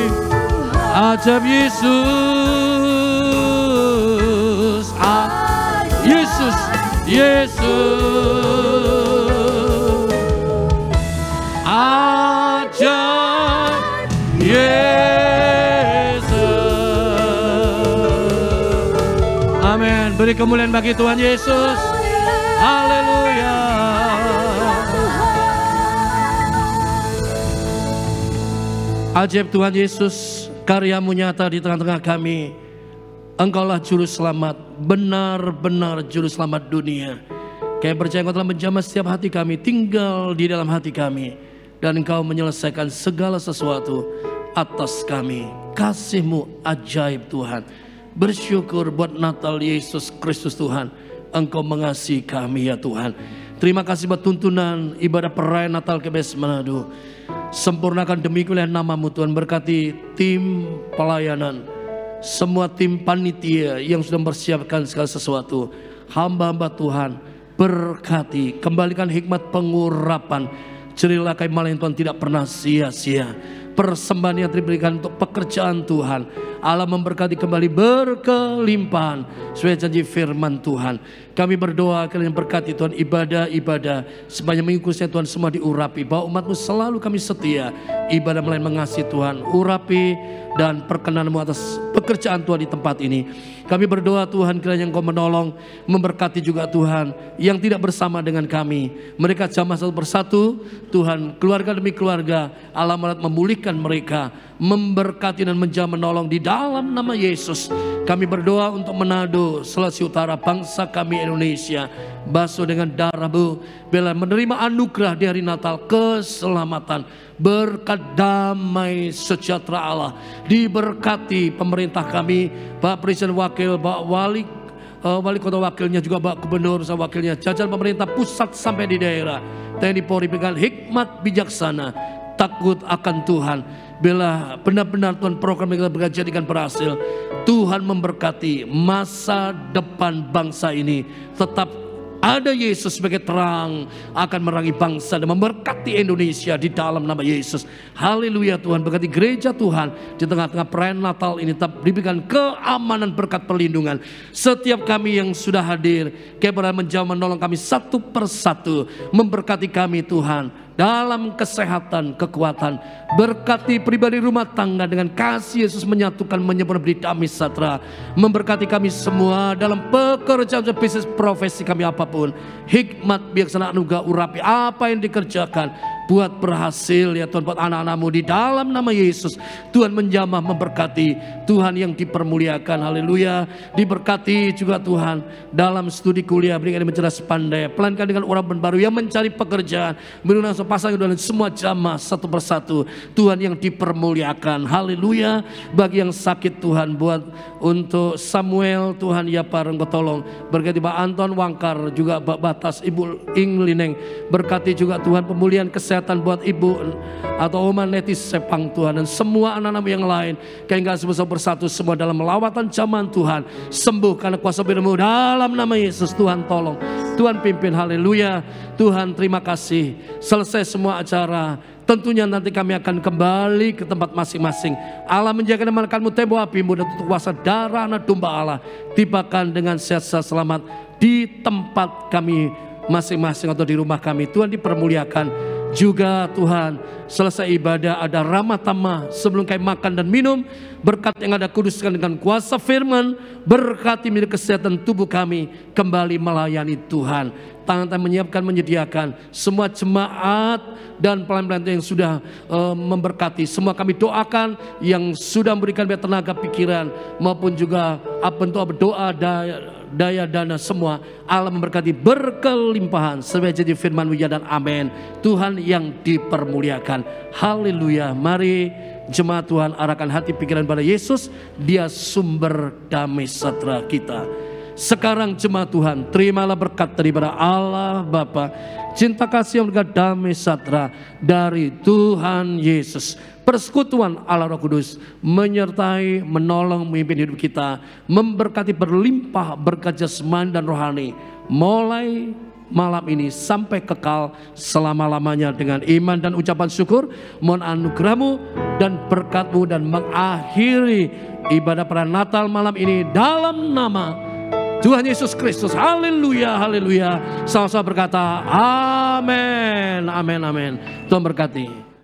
ajaib Yesus, Yesus, Yesus, ajaib Yesus. Amin. Beri kemuliaan bagi Tuhan Yesus. Haleluya. Ajaib Tuhan Yesus, karya-Mu nyata di tengah-tengah kami. Engkaulah juru selamat, benar-benar juru selamat dunia. Kami percaya Engkau telah menjamah setiap hati kami, tinggal di dalam hati kami. Dan Engkau menyelesaikan segala sesuatu atas kami. Kasih-Mu ajaib Tuhan. Bersyukur buat Natal Yesus Kristus Tuhan. Engkau mengasihi kami ya Tuhan. Terima kasih buat tuntunan ibadah perayaan Natal GPPS Manado. Sempurnakan demi kemuliaan nama-Mu Tuhan. Berkati tim pelayanan, semua tim panitia yang sudah mempersiapkan segala sesuatu. Hamba-hamba Tuhan berkati, kembalikan hikmat pengurapan. Jerilah kami malam Tuhan tidak pernah sia-sia. Persembahan yang diberikan untuk pekerjaan Tuhan, Allah memberkati kembali berkelimpahan sesuai janji firman Tuhan. Kami berdoa kalian berkati Tuhan ibadah-ibadah sebanyak mengikutnya Tuhan semua diurapi. Bahwa umat-Mu selalu kami setia, ibadah melayan mengasihi Tuhan. Urapi dan perkenan-Mu atas pekerjaan Tuhan di tempat ini. Kami berdoa Tuhan kiranya Engkau menolong, memberkati juga Tuhan yang tidak bersama dengan kami. Mereka jamaah satu persatu Tuhan, keluarga demi keluarga, Allah memulihkan mereka, memberkati dan menjamah menolong di dalam nama Yesus. Kami berdoa untuk Manado, Sulawesi Utara, bangsa kami Indonesia, basuh dengan darah-Mu, bela menerima anugerah di hari Natal, keselamatan, berkat damai sejahtera Allah. Diberkati pemerintah kami, Pak Presiden Wakil, Pak Wali Kota Wakilnya, juga Pak Gubernur sama wakilnya, jajaran pemerintah pusat sampai di daerah, TNI Polri dengan hikmat bijaksana, takut akan Tuhan. Bila benar-benar Tuhan program yang kita jadikan berhasil, Tuhan memberkati masa depan bangsa ini. Tetap ada Yesus sebagai terang akan menerangi bangsa dan memberkati Indonesia di dalam nama Yesus. Haleluya Tuhan, berkati gereja Tuhan di tengah-tengah perayaan Natal ini tetap diberikan keamanan, berkat perlindungan. Setiap kami yang sudah hadir, kepada menjawab menolong kami satu persatu, memberkati kami Tuhan dalam kesehatan, kekuatan. Berkati pribadi rumah tangga dengan kasih Yesus menyatukan, menyempurnakan, beri damai sejahtera. Memberkati kami semua dalam pekerjaan, bisnis, profesi kami apapun. Hikmat, bijaksana, anugerah, urapi apa yang dikerjakan, buat berhasil ya Tuhan, buat anak-anak-Mu di dalam nama Yesus. Tuhan menjamah, memberkati, Tuhan yang dipermuliakan. Haleluya. Diberkati juga Tuhan dalam studi kuliah, berikan mencerdas pandai, pelankan dengan orang baru yang mencari pekerjaan, menunang pasangan dan semua jamaah satu persatu, Tuhan yang dipermuliakan. Haleluya. Bagi yang sakit Tuhan, buat untuk Samuel Tuhan ya Pak, Engkau tolong. Berkati Pak Anton Wangkar, juga Pak Batas, Ibu Inglineng, berkati juga Tuhan pemulihan kesehatan kesehatan buat ibu atau Oma Neti Sepang Tuhan, dan semua anak-anak yang lain. Kami kasih bersatu semua dalam melawatan zaman Tuhan. Sembuh karena kuasa firman-Mu dalam nama Yesus. Tuhan tolong, Tuhan pimpin, haleluya. Tuhan terima kasih. Selesai semua acara, tentunya nanti kami akan kembali ke tempat masing-masing. Allah menjaga dan menekanmu tembok api-Mu, dan tutup kuasa darah anak domba Allah tibakan dengan sehat-sehat selamat di tempat kami masing-masing atau di rumah kami. Tuhan dipermuliakan. Juga Tuhan, selesai ibadah ada ramah tamah sebelum kami makan dan minum. Berkat yang ada kuduskan dengan kuasa firman. Berkati milik kesehatan tubuh kami kembali melayani Tuhan. Tangan menyiapkan, menyediakan semua jemaat dan pelayan-pelayan yang sudah memberkati. Semua kami doakan yang sudah memberikan tenaga pikiran maupun juga bentuk doa daya dana semua. Allah memberkati berkelimpahan sesuai janji firman-Mu, ya dan amin. Tuhan yang dipermuliakan, haleluya. Mari jemaat Tuhan arahkan hati pikiran pada Yesus. Dia sumber damai sejahtera kita. Sekarang jemaat Tuhan, terimalah berkat daripada Allah Bapa, cinta kasih yang berkat damai sejahtera dari Tuhan Yesus, persekutuan Allah Roh Kudus menyertai, menolong, memimpin hidup kita, memberkati berlimpah berkat jasmani dan rohani, mulai malam ini sampai kekal selama-lamanya. Dengan iman dan ucapan syukur, mohon anugerah-Mu dan berkat-Mu, dan mengakhiri ibadah perayaan Natal malam ini dalam nama Tuhan Yesus Kristus. Haleluya, haleluya. Sama-sama berkata amin, amin, amin. Tuhan berkati.